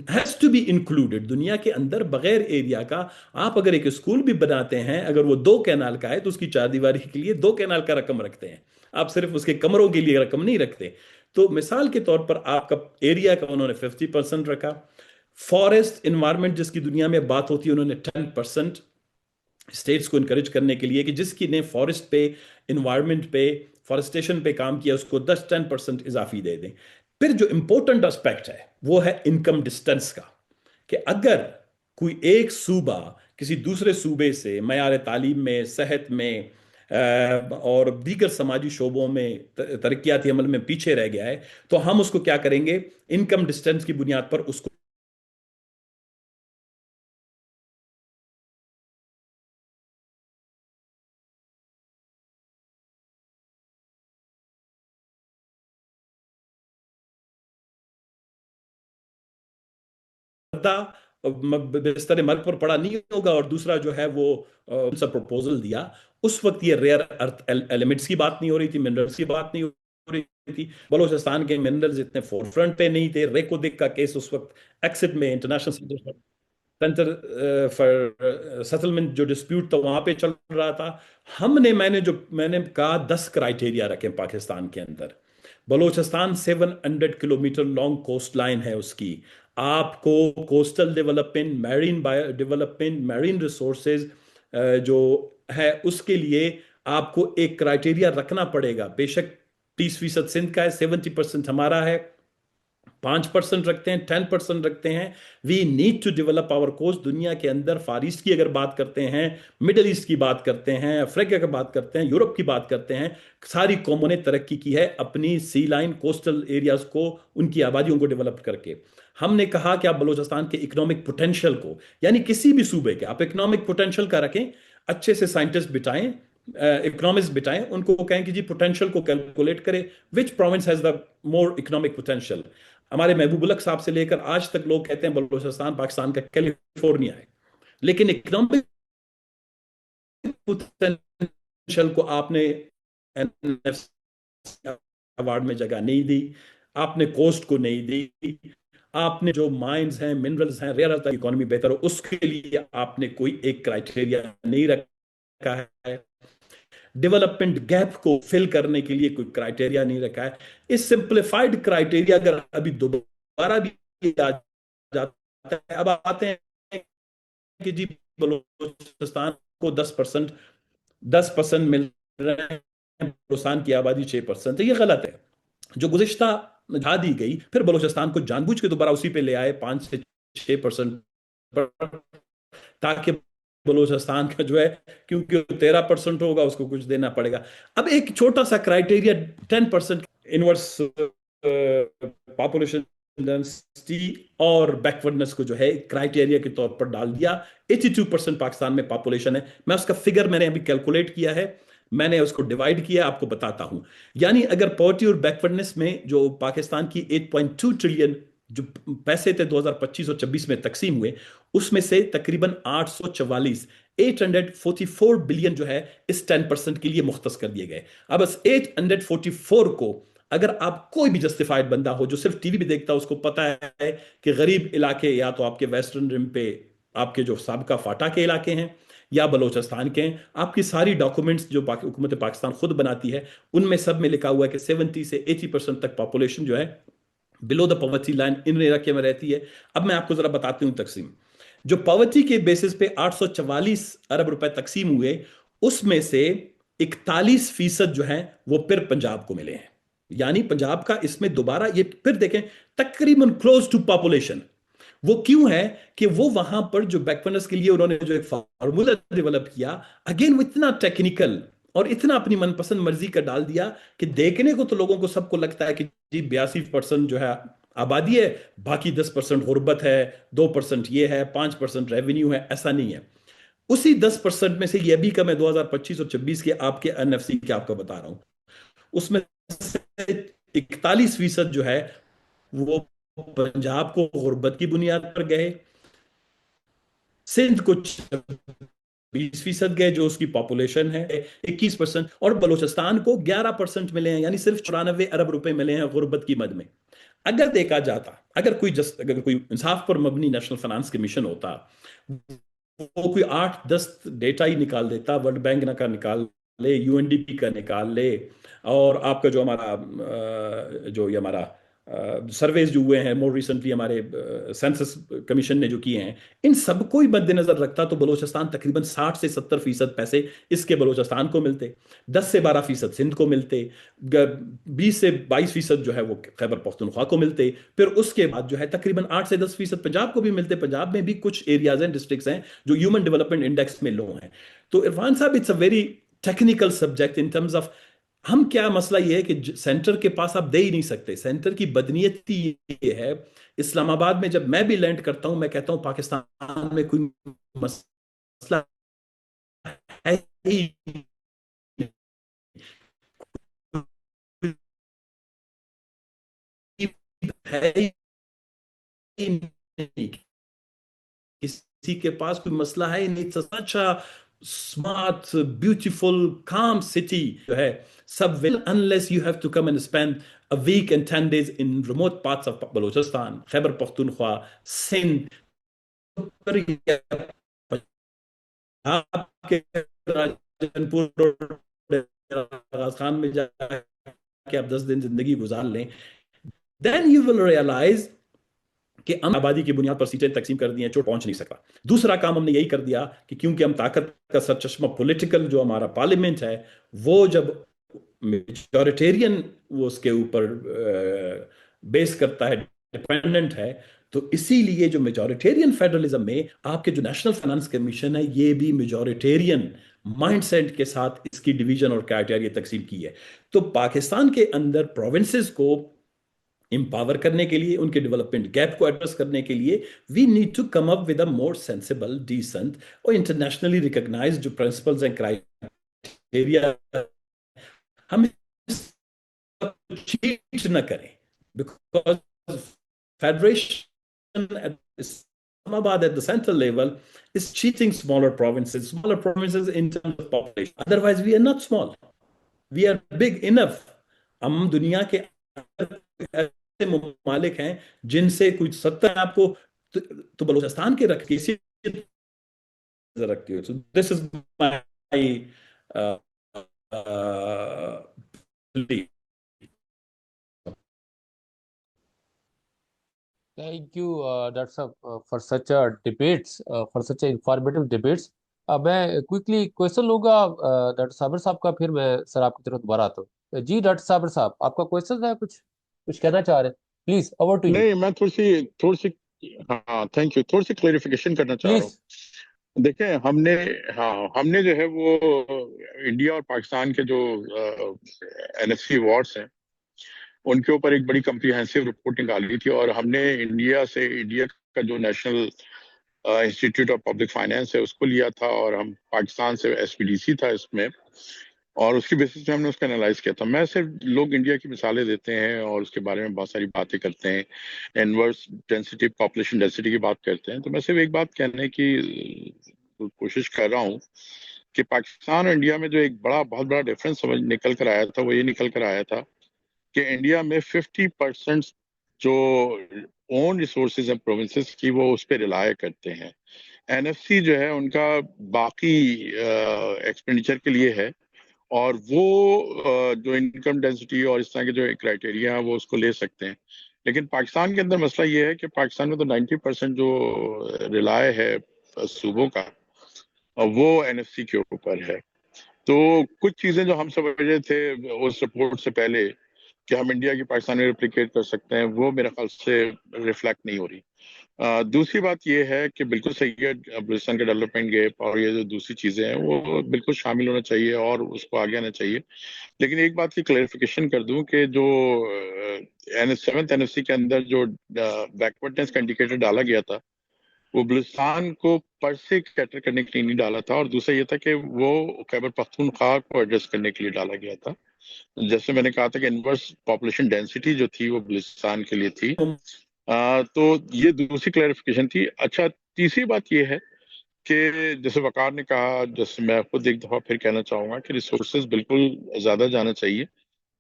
ہیز ٹو بی انکلوڈڈ. دنیا کے اندر بغیر ایریا کا آپ اگر ایک اسکول بھی بناتے ہیں، اگر وہ 2 کینال کا ہے تو اس کی 4 دیواری کے لیے 2 کینال کا رقم رکھتے ہیں، آپ صرف اس کے کمروں کے لیے رقم نہیں رکھتے. تو مثال کے طور پر آپ کا ایریا کا انہوں نے 50% رکھا. فارسٹ انوائرمنٹ جس کی دنیا میں بات ہوتی ہے، انہوں نے 10% اسٹیٹس کو انکریج کرنے کے لیے کہ جس کی نے فارسٹ پہ، انوائرمنٹ پہ، فارسٹیشن پہ کام کیا، اس کو 10% اضافی دے دیں. پھر جو امپورٹنٹ اسپیکٹ ہے وہ ہے انکم ڈسٹنس کا، کہ اگر کوئی ایک صوبہ کسی دوسرے صوبے سے معیار تعلیم میں، صحت میں اور دیگر سماجی شعبوں میں، ترقیاتی عمل میں پیچھے رہ گیا ہے تو ہم اس کو کیا کریں گے؟ انکم ڈسٹنس کی بنیاد پر اس کو بستر مرگ پر پڑا نہیں ہوگا. اور دوسرا جو ہے وہ پروپوزل دیا، اس وقت یہ ریئر ارتھ ایلیمنٹس کی بات نہیں ہو رہی تھی، منرلز کی بات نہیں ہو رہی تھی. بلوچستان کے منرلز اتنے فور فرنٹ پہ نہیں تھے. ریکو دک کا کیس اس وقت ایکسٹ میں، انٹرنیشنل سینٹر فار سیٹلمنٹ جو ڈسپیوٹ تھا وہاں پہ چل رہا تھا. میں نے کہا 10 کرائٹیریا رکھیں پاکستان کے اندر. Balochistan 700 kilometre long coast line ہے اس کی. آپ کو coastal development, marine development, marine resources جو ہے اس کے لیے آپ کو ایک کرائٹیریا رکھنا پڑے گا. بے شک 30% سندھ کا ہے، 70% ہمارا ہے. 5% رکھتے ہیں, 10% رکھتے ہیں. We need to develop our coast. دنیا کے اندر فار ایسٹ کی اگر بات کرتے ہیں, مڈل ایسٹ کی بات کرتے ہیں, افریقہ کی بات کرتے ہیں, یورپ کی بات کرتے ہیں, ساری قوموں نے ترقی کی ہے اپنی سی لائن کوسٹل ایریاز کو, ان کی آبادیوں کو ڈیولپ کر کے. ہم نے کہا کہ آپ بلوچستان کے اکنامک پوٹینشیل کو, یعنی کسی بھی صوبے کے آپ اکنامک پوٹینشیل کا رکھیں, اچھے سے سائنٹسٹ بٹائیں, اکنامسٹ بٹائیں, ان کو کہیں کہ جی پوٹینشیل کو کیلکولیٹ کرے, which province has the more economic potential. ہمارے محبوب الک صاحب سے لے کر آج تک لوگ کہتے ہیں بلوچستان پاکستان کا کیلیفورنیا ہے, لیکن اکنامک پوٹینشیل کو آپ نے ایوارڈ میں جگہ نہیں دی, آپ نے کوسٹ کو نہیں دی, آپ نے جو مائنز ہیں, منرلز ہیں, ریئر ارتھ اکانومی بہتر ہو اس کے لیے آپ نے کوئی ایک کرائٹیریا نہیں رکھا ہے, ڈیولپمنٹ گیپ کو فل کرنے کے لیے کوئی کرائٹیریا نہیں رکھا ہے. اس سمپلیفائڈ کرائٹیریا اگر ابھی دوبارہ بھی آ جاتا ہے, اب آتے ہیں کہ جی بلوچستان کو 10% مل رہے ہیں, بلوچستان کی آبادی 6%, یہ غلط ہے. جو گزشتہ جا دی گئی, پھر بلوچستان کو جان بوجھ کے دوبارہ اسی پہ لے آئے 5 سے 6% پر, تاکہ بلوچستان کا جو ہے, کیونکہ 13% ہوگا اس کو کچھ دینا پڑے گا. اب ایک چھوٹا سا کرائٹیریا 10% انورس پاپولیشن ڈینسٹی اور بیکورڈنس کو جو ہے کرائٹیریا کے طور پر ڈال دیا. 82% پاکستان میں پاپولیشن ہے. میں اس کا فگر میں نے ابھی کیلکولیٹ کیا ہے, میں نے اس کو ڈیوائیڈ کیا, آپ کو بتاتا ہوں. یعنی اگر پاورٹی اور بیکورڈنس میں جو پاکستان کی 8.2 ٹریلین جو پیسے تھے 2025 اور 26 میں تقسیم ہوئے, اس میں سے تقریباً 844 بلین جو ہے اس 10% کے لیے مختص کر دیے گئے. اب اس 844 کو اگر آپ کوئی بھی جسٹیفائڈ بندہ ہو جو صرف ٹی وی بھی دیکھتا ہے, اس کو پتا ہے کہ غریب علاقے یا تو آپ کے ویسٹرن رم پہ آپ کے جو سابقہ فاٹا کے علاقے ہیں یا بلوچستان کے ہیں, آپ کی ساری ڈاکومنٹس جو حکومت پاکستان خود بناتی ہے, ان میں سب میں لکھا ہوا ہے کہ 70 سے 80% تک پاپولیشن جو ہے بلو دا پاورٹی لائن ان علاقے میں رہتی ہے. اب میں آپ کو ذرا بتاتی ہوں تقسیم. جو پاورٹی کے بیسس پہ 844 ارب روپے تقسیم ہوئے, اس میں سے 41% جو ہیں وہ پھر پنجاب کو ملے ہیں. یعنی پنجاب کا اس میں دوبارہ یہ پھر دیکھیں تقریباً کلوز ٹو پاپولیشن. وہ کیوں ہے کہ وہ وہاں پر جو بیکورڈنس کے لیے انہوں نے جو ایک فارمولا ڈیولپ کیا, اگین وہ اتنا ٹیکنیکل اور اتنا اپنی من پسند مرضی کا ڈال دیا کہ دیکھنے کو تو لوگوں کو سب کو لگتا ہے کہ جی 82% جو ہے آبادی ہے, باقی 10% غربت ہے, 2% یہ ہے, 5% ریونیو ہے. ایسا نہیں ہے. اسی 10% میں سے یہ بھی کم ہے 2025 اور 26 کے آپ کے این ایف سی کے آپ کو بتا رہا ہوں, اس میں 41% جو ہے وہ پنجاب کو غربت کی بنیاد پر گئے, سندھ کو 20% گئے جو اس کی پاپولیشن ہے 21%, اور بلوچستان کو 11% ملے ہیں, یعنی صرف 94 ارب روپے ملے ہیں غربت کی مد میں. اگر دیکھا جاتا, اگر کوئی انصاف پر مبنی نیشنل فائنانس کمیشن ہوتا, وہ کوئی 8-10 ڈیٹا ہی نکال دیتا, ورلڈ بینک کا نکال لے, یو این ڈی پی کا نکال لے, اور آپ کا جو ہمارا سرویز جو ہوئے ہیں مور ریسنٹلی ہمارے سینسس کمیشن نے جو کیے ہیں, ان سب کو ہی مد نظر رکھتا تو بلوچستان تقریباً 60 سے 70% پیسے اس کے بلوچستان کو ملتے, 10 سے 12% سندھ کو ملتے, 20 سے 22% جو ہے وہ خیبر پختونخوا کو ملتے, پھر اس کے بعد جو ہے تقریباً 8 سے 10% پنجاب کو بھی ملتے. پنجاب میں بھی کچھ ایریاز ہیں, ڈسٹرکٹس ہیں جو ہیومن ڈیولپمنٹ انڈیکس میں لو ہیں. تو عرفان صاحب it's a very technical subject in terms of, ہم کیا مسئلہ یہ ہے کہ سینٹر کے پاس آپ دے ہی نہیں سکتے. سینٹر کی بدنیتی یہ ہے, اسلام آباد میں جب میں بھی لینڈ کرتا ہوں میں کہتا ہوں پاکستان میں کوئی مسئلہ ہے ہی نہیں, کسی کے پاس کوئی مسئلہ ہے نہیں. اچھا smart, beautiful, calm city جو ہے سب will, unless you have to come and spend a week and 10 days in remote parts of Balochistan, Khyber Pakhtunkhwa, Sindh, آپ کے راجنپور آغاز خان میں جا کے آپ 10 دن زندگی گزار لیں, then you will realize کہ ہم آبادی کی بنیاد پر سیٹیں تقسیم کر دی ہیں, چوٹ پہنچ نہیں سکتا. دوسرا کام ہم نے یہی کر دیا کہ کیونکہ ہم طاقت کا سرچشمہ پولیٹیکل جو ہمارا پارلیمنٹ ہے, وہ جب میجورٹیرین وہ اس کے اوپر بیس کرتا ہے ڈپینڈنٹ ہے. تو اسی لیے جو میجورٹیرین فیڈرلزم میں آپ کے جو نیشنل فائنانس کمیشن ہے یہ بھی میجورٹیرین مائنڈ سیٹ کے ساتھ اس کی ڈویژن اور کرائٹیریا تقسیم کی ہے. تو پاکستان کے اندر پروونسز کو امپاور کرنے کے لیے، ان کے ڈیولپمنٹ گیپ کو ایڈریس کرنے کے لیے we need to come up with a more sensible decent اور انٹرنیشنلی ریکگنائزڈ جو پرنسپلز اینڈ کرائٹیریا. ہم چیٹ نہ کریں بیکاز فیڈریشن اسلام آباد at the central level is cheating smaller provinces in terms of population. Otherwise we are not small, we are big enough. ہم دنیا کے ایسے ممالک ہیں جن سے کچھ 70 آپ کو تو بلوچستان کے رکھ کے اسی رکھتی ہو. So this is my belief. Thank you, Dr. Saab, for such a debates, for such a informative debates. میں کوئکلی کویشچن لوں گا ڈاکٹر صابر صاحب کا، پھر میں سر آپ کی طرف دوبارہ آتا ہوں. جی ڈاکٹر صابر صاحب، آپ کا کویشچن ہے، کچھ کہنا چاہ رہے ہیں؟ Please over to you. نہیں، میں تھوڑی سی ہاں تھینک یو، تھوڑی سی کلیریفیکیشن کرنا چاہ رہا ہوں. دیکھیں ہم نے جو ہے وہ انڈیا اور پاکستان کے جو NFC ایوارڈس ہیں ان کے اوپر ایک بڑی کمپریہنسو رپورٹ نکالی تھی، اور ہم نے انڈیا کا جو national institute of public finance ہے اس کو لیا تھا، اور ہم پاکستان سے SPDC تھا اس میں، اور اس کی بیسس پہ ہم نے اس کا انالائز کیا تھا. میں صرف لوگ انڈیا کی مثالیں دیتے ہیں اور اس کے بارے میں بہت ساری باتیں کرتے ہیں، انورس ڈینسٹی پاپولیشن ڈینسٹی کی بات کرتے ہیں. تو میں صرف ایک بات کہنے کی کوشش کر رہا ہوں کہ پاکستان اور انڈیا میں جو ایک بہت بڑا ڈفرینس نکل کر آیا تھا، وہ یہ نکل کر آیا تھا کہ انڈیا میں 50% جو اون ریسورسز ہیں پروونسز کی وہ اس پہ ریلائے کرتے ہیں. NFC جو ہے ان کا باقی ایکسپینڈیچر کے لیے ہے، اور وہ جو انکم ڈینسٹی اور اس طرح کے جو کرائٹیریا ہیں وہ اس کو لے سکتے ہیں. لیکن پاکستان کے اندر مسئلہ یہ ہے کہ پاکستان میں تو 90% جو ریلائے ہے صوبوں کا وہ NFC کے اوپر ہے. تو کچھ چیزیں جو ہم سمجھ رہے تھے اس رپورٹ سے پہلے کہ ہم انڈیا کی پاکستان میں ریپلیکیٹ کر سکتے ہیں، وہ میرے خیال سے ریفلیکٹ نہیں ہو رہی. دوسری بات یہ ہے کہ بالکل صحیح ہے، بلوچستان کا ڈیولپمنٹ گیپ اور یہ جو دوسری چیزیں ہیں وہ بالکل شامل ہونا چاہیے اور اس کو آگے آنا چاہیے. لیکن ایک بات کی کلیریفیکیشن کر دوں کہ جو 7th NFC کے اندر جو بیکورڈنس کا انڈیکیٹر ڈالا گیا تھا وہ بلوچستان کو پر سے کیٹر کرنے کے لیے نہیں ڈالا تھا، اور دوسرا یہ تھا کہ وہ خیبر پختونخوا کو ایڈریس کرنے کے لیے ڈالا گیا تھا. جیسے میں نے کہا تھا کہ انورس پاپولیشن ڈینسٹی جو تھی وہ بلوچستان کے لیے تھی. تو یہ دوسری کلیریفیکیشن تھی. اچھا، تیسری بات یہ ہے کہ جیسے وقار نے کہا، جیسے میں خود ایک دفعہ پھر کہنا چاہوں گا کہ ریسورسز بالکل زیادہ جانا چاہیے،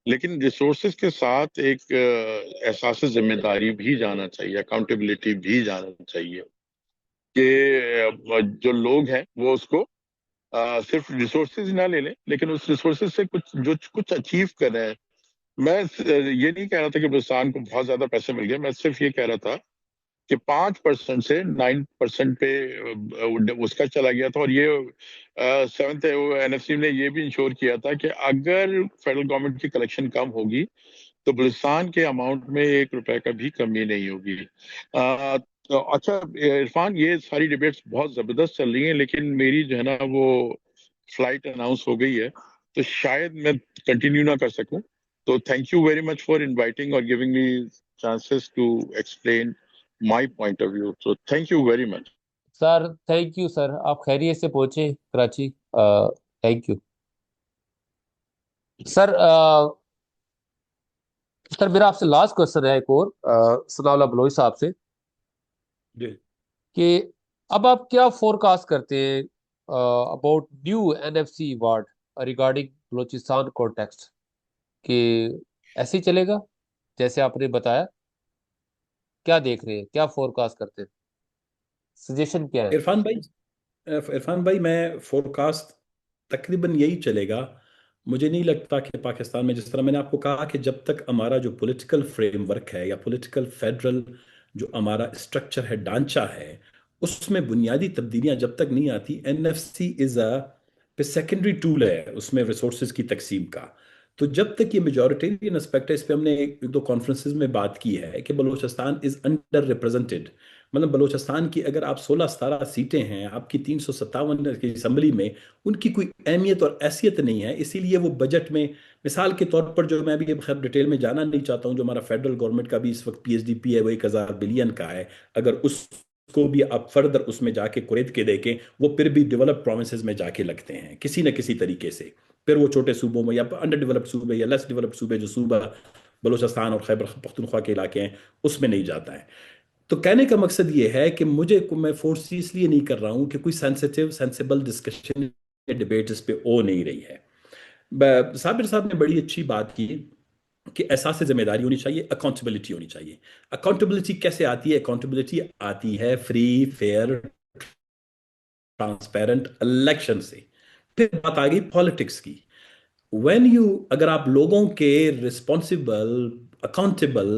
لیکن ریسورسز کے ساتھ ایک احساس ذمہ داری بھی جانا چاہیے، اکاؤنٹیبلٹی بھی جانا چاہیے کہ جو لوگ ہیں وہ اس کو صرف ریسورسز نہ لے لیں، لیکن اس ریسورسز سے کچھ اچیو کر رہے ہیں. میں یہ نہیں کہہ رہا تھا کہ بلوچستان کو بہت زیادہ پیسے مل گئے، میں صرف یہ کہہ رہا تھا کہ 5% سے 9% پہ اس کا چلا گیا تھا. اور یہ 7th NFC نے یہ بھی انشور کیا تھا کہ اگر فیڈرل گورنمنٹ کی کلیکشن کم ہوگی تو بلوچستان کے اماؤنٹ میں 1 روپے کا بھی کمی نہیں ہوگی. اچھا عرفان، یہ ساری ڈیبیٹس بہت زبردست چل رہی ہیں، لیکن میری جو ہے نا وہ فلائٹ اناؤنس ہو گئی ہے، تو شاید میں کنٹینیو نہ کر سکوں. تو thank you very much for inviting اور giving me chances to explain my point of view. تو thank you very much sir. Thank you sir, آپ خیریت سے پہنچے Karachi. Thank you sir. Sir میرا آپ سے لاسٹ کوشچن ہے ایک اور ثناء اللہ بلوچ صاحب سے، کہ اب آپ کیا فورکاسٹ کرتے ہیں about new NFC award regarding Balochistan context, کہ ایسے ہی چلے گا جیسے آپ نے بتایا؟ کیا دیکھ رہے ہیں، کیا فورکاسٹ کرتے ہیں، سجیشن کیا ہے؟ عرفان بھائی میں فورکاسٹ تقریباً یہی چلے گا. مجھے نہیں لگتا کہ پاکستان میں، جس طرح میں نے آپ کو کہا کہ جب تک ہمارا جو پولیٹیکل فریم ورک ہے یا پولیٹیکل فیڈرل جو ہمارا اسٹرکچر ہے، ڈھانچہ ہے، اس میں بنیادی تبدیلیاں جب تک نہیں آتی، NFC is a secondary tool ہے اس میں ریسورسز کی تقسیم کا. تو جب تک یہ میجورٹیرین اسپیکٹ ہے، اس پہ ہم نے ایک دو کانفرنسز میں بات کی ہے کہ بلوچستان از انڈر ریپرزنٹیڈ. مطلب بلوچستان کی اگر آپ 16-17 سیٹیں ہیں آپ کی 357 کی اسمبلی میں، ان کی کوئی اہمیت اور حیثیت نہیں ہے. اسی لیے وہ بجٹ میں مثال کے طور پر، جو میں بھی خیر ڈیٹیل میں جانا نہیں چاہتا ہوں، جو ہمارا فیڈرل گورنمنٹ کا بھی اس وقت پی ایس ڈی پی ہے وہ 1000 بلین کا ہے. اگر اس کو بھی آپ فردر اس میں جا کے قرید کے دیکھیں، وہ پھر بھی ڈیولپ پروونسز میں جا کے لگتے ہیں کسی نہ کسی طریقے سے. پھر وہ چھوٹے صوبوں میں یا انڈر ڈیولپڈ صوبے یا لیس ڈیولپڈ صوبے، جو صوبہ بلوچستان اور خیبر پختونخوا کے علاقے ہیں، اس میں نہیں جاتا ہے. تو کہنے کا مقصد یہ ہے کہ میں فورس اس لیے نہیں کر رہا ہوں کہ کوئی سینسیبل ڈسکشن یا ڈبیٹ اس پہ ہو نہیں رہی ہے. صابر صاحب نے بڑی اچھی بات کی کہ احساس ذمہ داری ہونی چاہیے، اکاؤنٹیبلٹی ہونی چاہیے. اکاؤنٹیبلٹی کیسے آتی ہے؟ اکاؤنٹیبلٹی آتی ہے فری، فیئر، ٹرانسپیرنٹ الیکشن سے. پھر بات آ گئی پالیٹکس کی. اگر آپ لوگوں کے رسپانسبل، اکاؤنٹیبل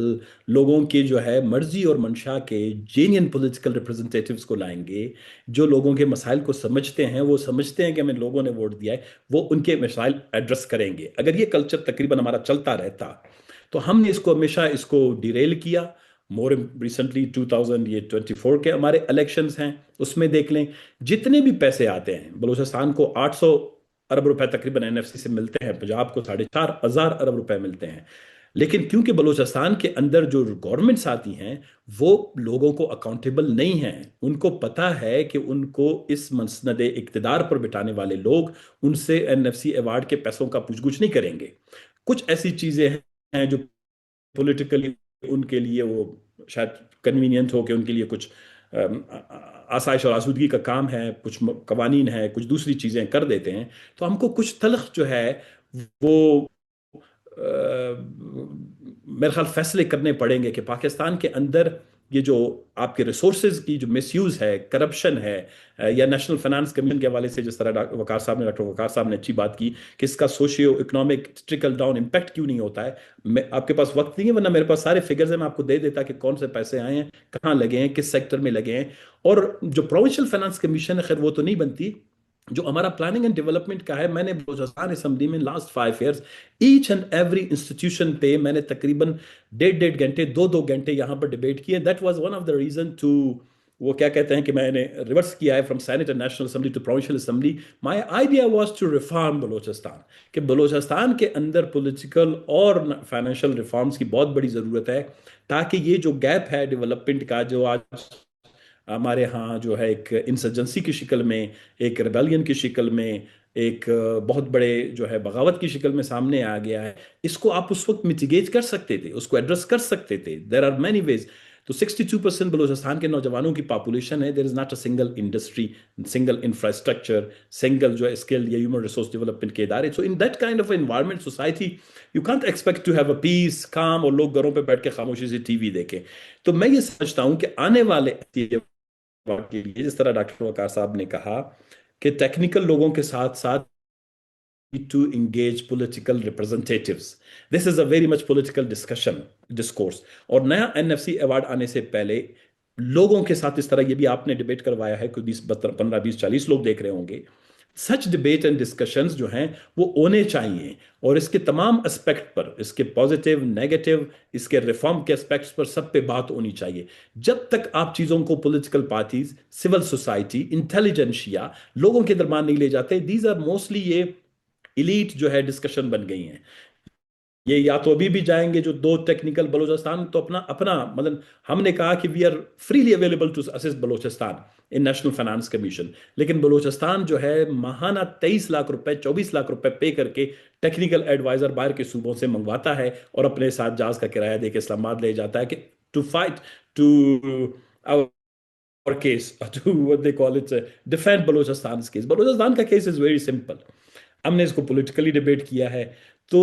لوگوں کے جو ہے مرضی اور منشا کے جینین پولیٹیکل ریپرزنٹیٹیوز کو لائیں گے، جو لوگوں کے مسائل کو سمجھتے ہیں، وہ سمجھتے ہیں کہ ہمیں لوگوں نے ووٹ دیا ہے، وہ ان کے مسائل ایڈریس کریں گے. اگر یہ کلچر تقریباً ہمارا چلتا رہتا تو ہم نے اس کو ہمیشہ ڈیریل کیا. مور ریسنٹلی 2024 کے ہمارے الیکشنز ہیں، اس میں دیکھ لیں جتنے بھی پیسے آتے ہیں بلوچستان کو 800 ارب روپے تقریباً این ایف سی سے ملتے ہیں، پنجاب کو 4,500 ارب روپے ملتے ہیں. لیکن کیونکہ بلوچستان کے اندر جو گورنمنٹس آتی ہیں وہ لوگوں کو اکاؤنٹیبل نہیں ہیں، ان کو پتا ہے کہ ان کو اس مسند اقتدار پر بٹھانے والے لوگ ان سے این ایف سی ایوارڈ کے پیسوں کا پوچھ گچھ نہیں کریں گے. کچھ ایسی چیزیں ہیں جو پولیٹیکلی ان کے لیے وہ شاید کنوینینٹ ہو کہ ان کے لیے کچھ آسائش اور آسودگی کا کام ہے، کچھ قوانین ہے، کچھ دوسری چیزیں کر دیتے ہیں. تو ہم کو کچھ تلخ جو ہے وہ میرے خیال فیصلے کرنے پڑیں گے کہ پاکستان کے اندر یہ جو آپ کے ریسورسز کی جو مس یوز ہے، کرپشن ہے، یا نیشنل فائنانس کمیشن کے حوالے سے جس طرح ڈاکٹر وقار صاحب نے اچھی بات کی کہ اس کا socio economic trickle down impact کیوں نہیں ہوتا ہے. آپ کے پاس وقت نہیں ہے ورنہ میرے پاس سارے فگرز ہیں، میں آپ کو دے دیتا کہ کون سے پیسے آئے ہیں، کہاں لگے ہیں، کس سیکٹر میں لگے ہیں. اور جو پروونشل فائنانس کمیشن ہے، خیر وہ تو نہیں بنتی، جو ہمارا پلاننگ اینڈ ڈیولپمنٹ کا ہے. میں نے بلوچستان اسمبلی میں last 5 years each and every institution پہ میں نے تقریباً 1.5 گھنٹے 2 گھنٹے یہاں پر ڈیبیٹ کیے. That was one of the reason to, وہ کیا کہتے ہیں کہ میں نے ریورس کیا ہے from senate and national assembly to provincial assembly. My idea was to reform Balochistan, کہ بلوچستان کے اندر پولیٹیکل اور فائنینشیل ریفارمز کی بہت بڑی ضرورت ہے، تاکہ یہ جو گیپ ہے ڈیولپمنٹ کا، جو آج ہمارے ہاں جو ہے ایک انسرجنسی کی شکل میں، ایک ریبیلین کی شکل میں، ایک بہت بڑے جو ہے بغاوت کی شکل میں سامنے آ گیا ہے، اس کو آپ اس وقت میٹیگیٹ کر سکتے تھے، اس کو ایڈریس کر سکتے تھے. There are many ways. تو 62% بلوچستان کے نوجوانوں کی پاپولیشن ہے. There is not a single industry, single infrastructure, single جو ہے اسکل یا ہیومن ریسورس ڈیولپمنٹ کے ادارے. So in that kind of environment society you can't expect to have a peace, calm, اور لوگ گھروں پہ بیٹھ کے خاموشی سے ٹی وی دیکھیں. تو میں یہ سمجھتا ہوں کہ آنے والے کے لیے، جس طرح ڈاکٹر وقار صاحب نے کہا کہ ٹیکنیکل لوگوں کے ساتھ ساتھ to engage political representatives. This is a very much political discourse. اور نیا این ایف سی ایوارڈ آنے سے پہلے لوگوں کے ساتھ اس طرح یہ بھی آپ نے ڈیبیٹ کروایا ہے، کوئی 15 20 40 لوگ دیکھ رہے ہوں گے. سچ ڈبیٹ اینڈ ڈسکشنز جو ہیں وہ ہونے چاہیے، اور اس کے تمام اسپیکٹ پر، اس کے پازیٹیو، نیگیٹو، اس کے ریفارم کے اسپیکٹس پر سب پہ بات ہونی چاہیے. جب تک آپ چیزوں کو political parties, civil society, intelligentsia لوگوں کے درمیان نہیں لے جاتے، دیز آر موسٹلی یہ ایلیٹ جو ہے ڈسکشن بن گئی ہیں. یہ یا تو ابھی بھی جائیں گے جو 2 ٹیکنیکل بلوچستان تو اپنا مطلب ہم نے کہا کہ we are freely available to assist Balochistan in National Finance Commission, لیکن بلوچستان جو ہے ماہانہ 23 لاکھ روپے 24 لاکھ روپے پے کر کے ٹیکنیکل ایڈوائزر باہر کے صوبوں سے منگواتا ہے اور اپنے ساتھ جہاز کا کرایہ دے کے اسلام آباد لے جاتا ہے کہ to fight to our case to what they call it defend Balochistan case. Balochistan کا کیس از ویری سمپل. ہم نے اس کو پولیٹیکلی ڈیبیٹ کیا ہے. تو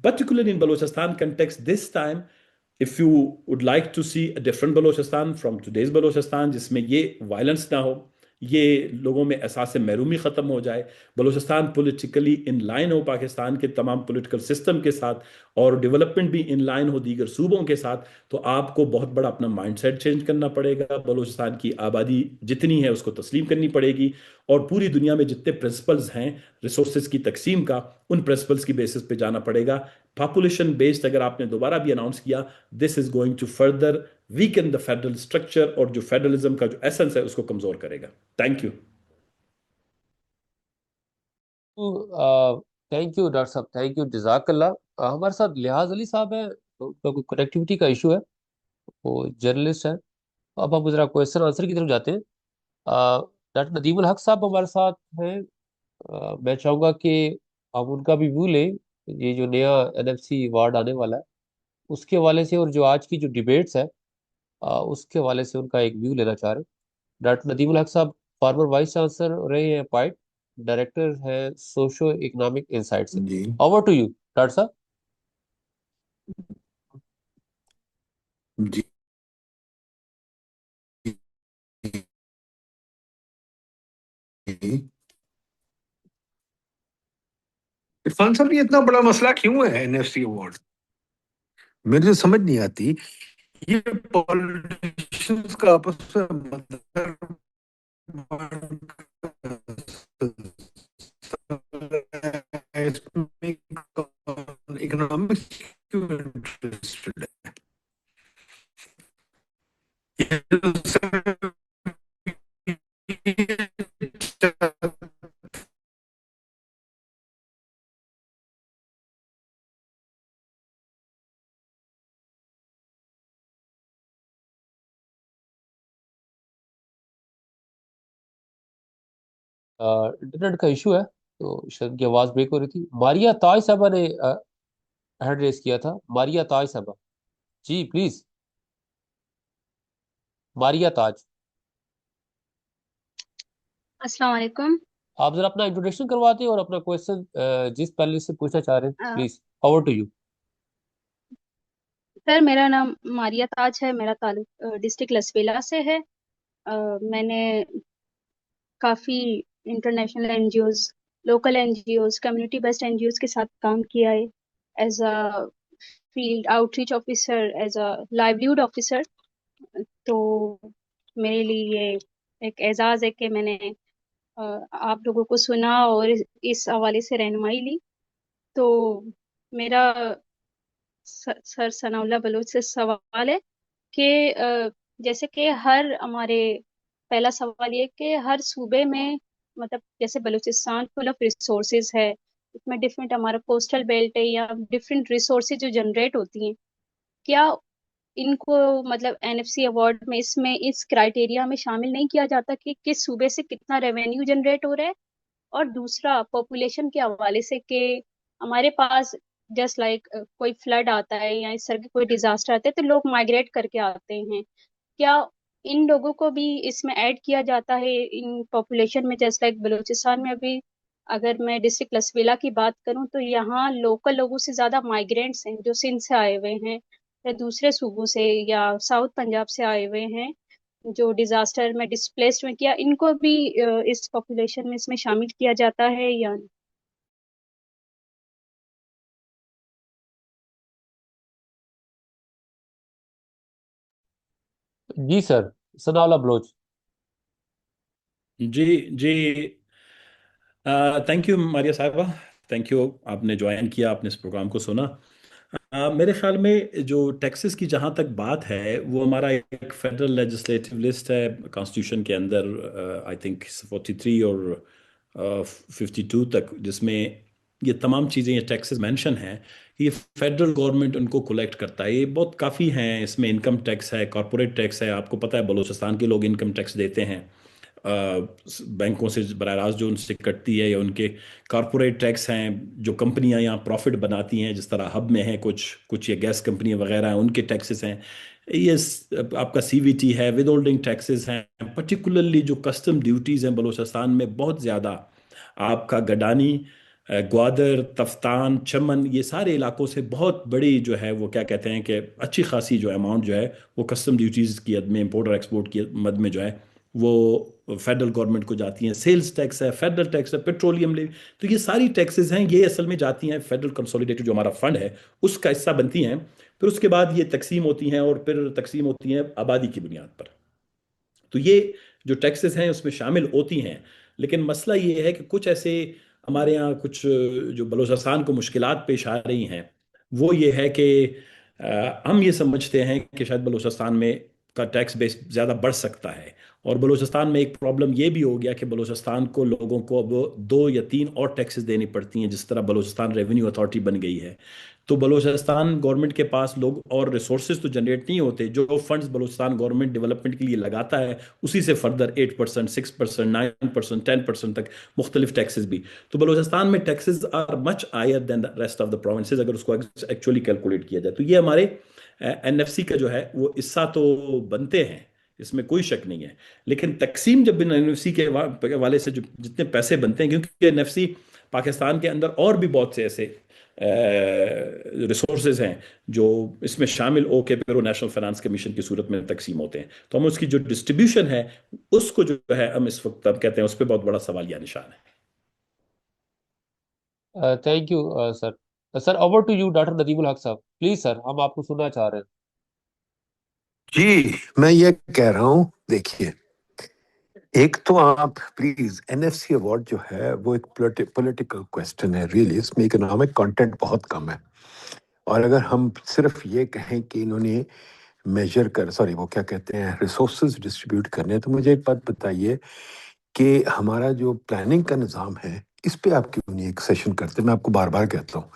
particularly in Balochistan context this time, if you would like to see a different Balochistan from today's Balochistan جس میں یہ وائلنس نہ ہو، یہ لوگوں میں احساس محرومی ختم ہو جائے، بلوچستان پولیٹیکلی ان لائن ہو پاکستان کے تمام پولیٹیکل سسٹم کے ساتھ، اور ڈیولپمنٹ بھی ان لائن ہو دیگر صوبوں کے ساتھ، تو آپ کو بہت بڑا اپنا مائنڈ سیٹ چینج کرنا پڑے گا. بلوچستان کی آبادی جتنی ہے اس کو تسلیم کرنی پڑے گی، اور پوری دنیا میں جتنے پرنسپلز ہیں ریسورسز کی تقسیم کا، ان پرنسپلز کی بیسس پہ جانا پڑے گا. پاپولیشن بیسڈ اگر آپ نے دوبارہ بھی اناؤنس کیا، this is going to further weaken the federal structure, اور جو فیڈرلزم کا جو ایسنس ہے اس کو کمزور کرے گا. Thank you. Thank you doctor صاحب، تھینک یو، جزاک اللہ. ہمارے ساتھ لحاظ علی صاحب ہیں، ان کا کوئی کنیکٹیوٹی کا ایشو ہے، وہ جرنلسٹ ہیں. اب ہم ذرا کوشچن آنسر کی طرف جاتے ہیں. ڈاکٹر ندیم الحق صاحب ہمارے ساتھ ہیں. میں چاہوں گا کہ آپ ان کا بھی ویو لیں. یہ جو نیا NFC ایوارڈ آنے والا ہے اس کے حوالے سے، اور جو آج کی جو ڈیبیٹس ہے اس کے حوالے سے ان کا ایک ویو لینا چاہ رہے ہیں. ڈاکٹر ندیم الحق صاحب فارمر وائس چانسلر رہے ہیں پائٹ، ڈائریکٹر ہے سوشو اکنامک انسائٹ سے. G over to you doctor صاحب. جی عرفان صاحب، یہ اتنا بڑا مسئلہ کیوں ہے NFC ایوارڈ؟ میرے تو سمجھ نہیں آتی. یہ پالیٹیشنز کا آپس میں اکنامکس کیوں انٹرسٹڈ ہے؟ انٹرنیٹ کا ایشو ہے تو شاید کی آواز بریک ہو رہی تھی. ماریا تاج صاحبہ نے ہینڈ ریز کیا تھا. ماریا تاج صاحبہ، جی پلیز. ماریا تاج، السلام علیکم. آپ ذرا اپنا انٹروڈکشن کرواتے اور اپنا کوشچن جس پہلے سے پوچھنا چاہ رہے ہیں please. Over to you. Sir, میرا نام ماریا تاج ہے، میرا تعلق ڈسٹرکٹ لسبیلا سے ہے. میں نے کافی international NGOs، local NGOs، community based NGOs کے ساتھ کام کیا ہے as a field outreach officer, as a livelihood officer. تو میرے لیے یہ ایک اعزاز ہے کہ میں نے آپ لوگوں کو سنا اور اس حوالے سے رہنمائی لی. تو میرا سر ثناء اللہ بلوچ سے سوال ہے کہ جیسے کہ ہمارے پہلا سوال یہ کہ ہر صوبے میں، مطلب جیسے بلوچستان فل آف ریسورسز ہے، اس میں ڈفرینٹ ہمارا کوسٹل بیلٹ ہے یا ڈفرینٹ ریسورسز جو جنریٹ ہوتی ہیں، کیا ان کو مطلب NFC ایوارڈ میں اس کرائٹیریا میں شامل نہیں کیا جاتا کہ کس صوبے سے کتنا ریونیو جنریٹ ہو رہا ہے؟ اور دوسرا پاپولیشن کے حوالے سے کہ ہمارے پاس جسٹ لائک کوئی فلڈ آتا ہے یا اس طرح کی کوئی ڈیزاسٹر آتا ہے تو لوگ مائگریٹ کر کے آتے ہیں، کیا ان لوگوں کو بھی اس میں ایڈ کیا جاتا ہے ان پاپولیشن میں؟ جسٹ لائک بلوچستان میں ابھی اگر میں ڈسٹرکٹ لسبیلا کی بات کروں تو یہاں لوکل لوگوں سے زیادہ مائگرینٹس ہیں جو سندھ سے آئے ہوئے ہیں یا دوسرے صوبوں سے یا ساؤتھ پنجاب سے آئے ہوئے ہیں جو ڈیزاسٹر میں ڈسپلیسڈ میں. کیا ان کو بھی اس پاپولیشن میں اس میں شامل کیا جاتا ہے یا نہیں؟ جی سر، ثناء اللہ بلوچ. جی جی، تھینک یو ماریا صاحبہ، تھینک یو، آپ نے جوائن کیا، آپ نے اس پروگرام کو سنا. میرے خیال میں جو ٹیکسز کی جہاں تک بات ہے، وہ ہمارا ایک فیڈرل لیجسلیٹو لسٹ ہے کانسٹیٹیوشن کے اندر، آئی تھنک 43 اور 52 تک، جس میں یہ تمام چیزیں، یہ ٹیکسز مینشن ہیں. یہ فیڈرل گورنمنٹ ان کو کولیکٹ کرتا ہے. یہ بہت کافی ہیں، اس میں انکم ٹیکس ہے، کارپوریٹ ٹیکس ہے. آپ کو پتہ ہے بلوچستان کے لوگ انکم ٹیکس دیتے ہیں بینکوں سے براہ راست جو ان سے کٹتی ہے، یا ان کے کارپوریٹ ٹیکس ہیں جو کمپنیاں یہاں پروفٹ بناتی ہیں، جس طرح ہب میں ہیں کچھ یہ گیس کمپنیاں وغیرہ ہیں، ان کے ٹیکسز ہیں. یہ آپ کا CVT ہے، ود ہولڈنگ ٹیکسز ہیں. پرٹیکولرلی جو کسٹم ڈیوٹیز ہیں بلوچستان میں بہت زیادہ، آپ کا گڈانی، گوادر، تفتان، چمن، یہ سارے علاقوں سے بہت بڑی جو ہے وہ کیا کہتے ہیں کہ اچھی خاصی جو اماؤنٹ جو ہے وہ کسٹم ڈیوٹیز کی حد میں، امپورٹ اور ایکسپورٹ کی مد میں جو ہے وہ فیڈرل گورنمنٹ کو جاتی ہیں. سیلز ٹیکس ہے, فیڈرل ٹیکس ہے, پیٹرولیم لیوی. تو یہ ساری ٹیکسز ہیں, یہ اصل میں جاتی ہیں فیڈرل کنسولیڈیٹڈ جو ہمارا فنڈ ہے اس کا حصہ بنتی ہیں. پھر اس کے بعد یہ تقسیم ہوتی ہیں, اور پھر تقسیم ہوتی ہیں آبادی کی بنیاد پر. تو یہ جو ٹیکسز ہیں اس میں شامل ہوتی ہیں. لیکن مسئلہ یہ ہے کہ کچھ ایسے ہمارے ہاں کچھ جو بلوچستان کو مشکلات پیش آ رہی ہیں, وہ یہ ہے کہ ہم یہ سمجھتے ہیں کہ شاید بلوچستان میں کا ٹیکس بیس زیادہ بڑھ سکتا ہے. اور بلوچستان میں ایک پرابلم یہ بھی ہو گیا کہ بلوچستان کو لوگوں کو اب 2 یا 3 اور ٹیکسز دینی پڑتی ہیں, جس طرح بلوچستان ریونیو اتھارٹی بن گئی ہے. تو بلوچستان گورنمنٹ کے پاس لوگ اور ریسورسز تو جنریٹ نہیں ہوتے. جو فنڈز بلوچستان گورنمنٹ ڈیولپمنٹ کے لیے لگاتا ہے اسی سے فردر 8%, 6%, 9%, 10% تک مختلف ٹیکسز بھی. تو بلوچستان میں taxes are much higher than the rest of the provinces اگر اس کو ایکچولی کیلکولیٹ کیا جائے. تو یہ ہمارے این ایف سی کا جو ہے وہ حصہ تو بنتے ہیں, اس میں کوئی شک نہیں ہے. لیکن تقسیم جب این ایف سی کے حوالے سے جو جتنے پیسے بنتے ہیں, کیونکہ این ایف سی پاکستان کے اندر اور بھی بہت سے ایسے ریسورسز ہیں جو اس میں شامل ہو کے پھر وہ نیشنل فائنانس کمیشن کی صورت میں تقسیم ہوتے ہیں. تو ہم اس کی جو ڈسٹریبیوشن ہے اس کو جو ہے ہم اس وقت اب کہتے ہیں اس پہ بہت بڑا سوالیہ نشان ہے. Thank you sir. Sir over to you doctor Nadeem ul Haq صاحب, پلیز سر, ہم آپ کو سننا چاہ رہے ہیں. جی میں یہ کہہ رہا ہوں, دیکھیے ایک تو آپ please N F C award جو ہے وہ ایک پولیٹیکل کویسچن ہے ریئلی, اس میں اکنامک کانٹینٹ بہت کم ہے. اور اگر ہم صرف یہ کہیں کہ انہوں نے میجر وہ کیا کہتے ہیں ریسورسز ڈسٹریبیوٹ کرنے ہیں, تو مجھے ایک بات بتائیے کہ ہمارا جو پلاننگ کا نظام ہے اس پہ آپ کیوں نہیں ایک سیشن کرتے؟ میں آپ کو بار بار کہتا ہوں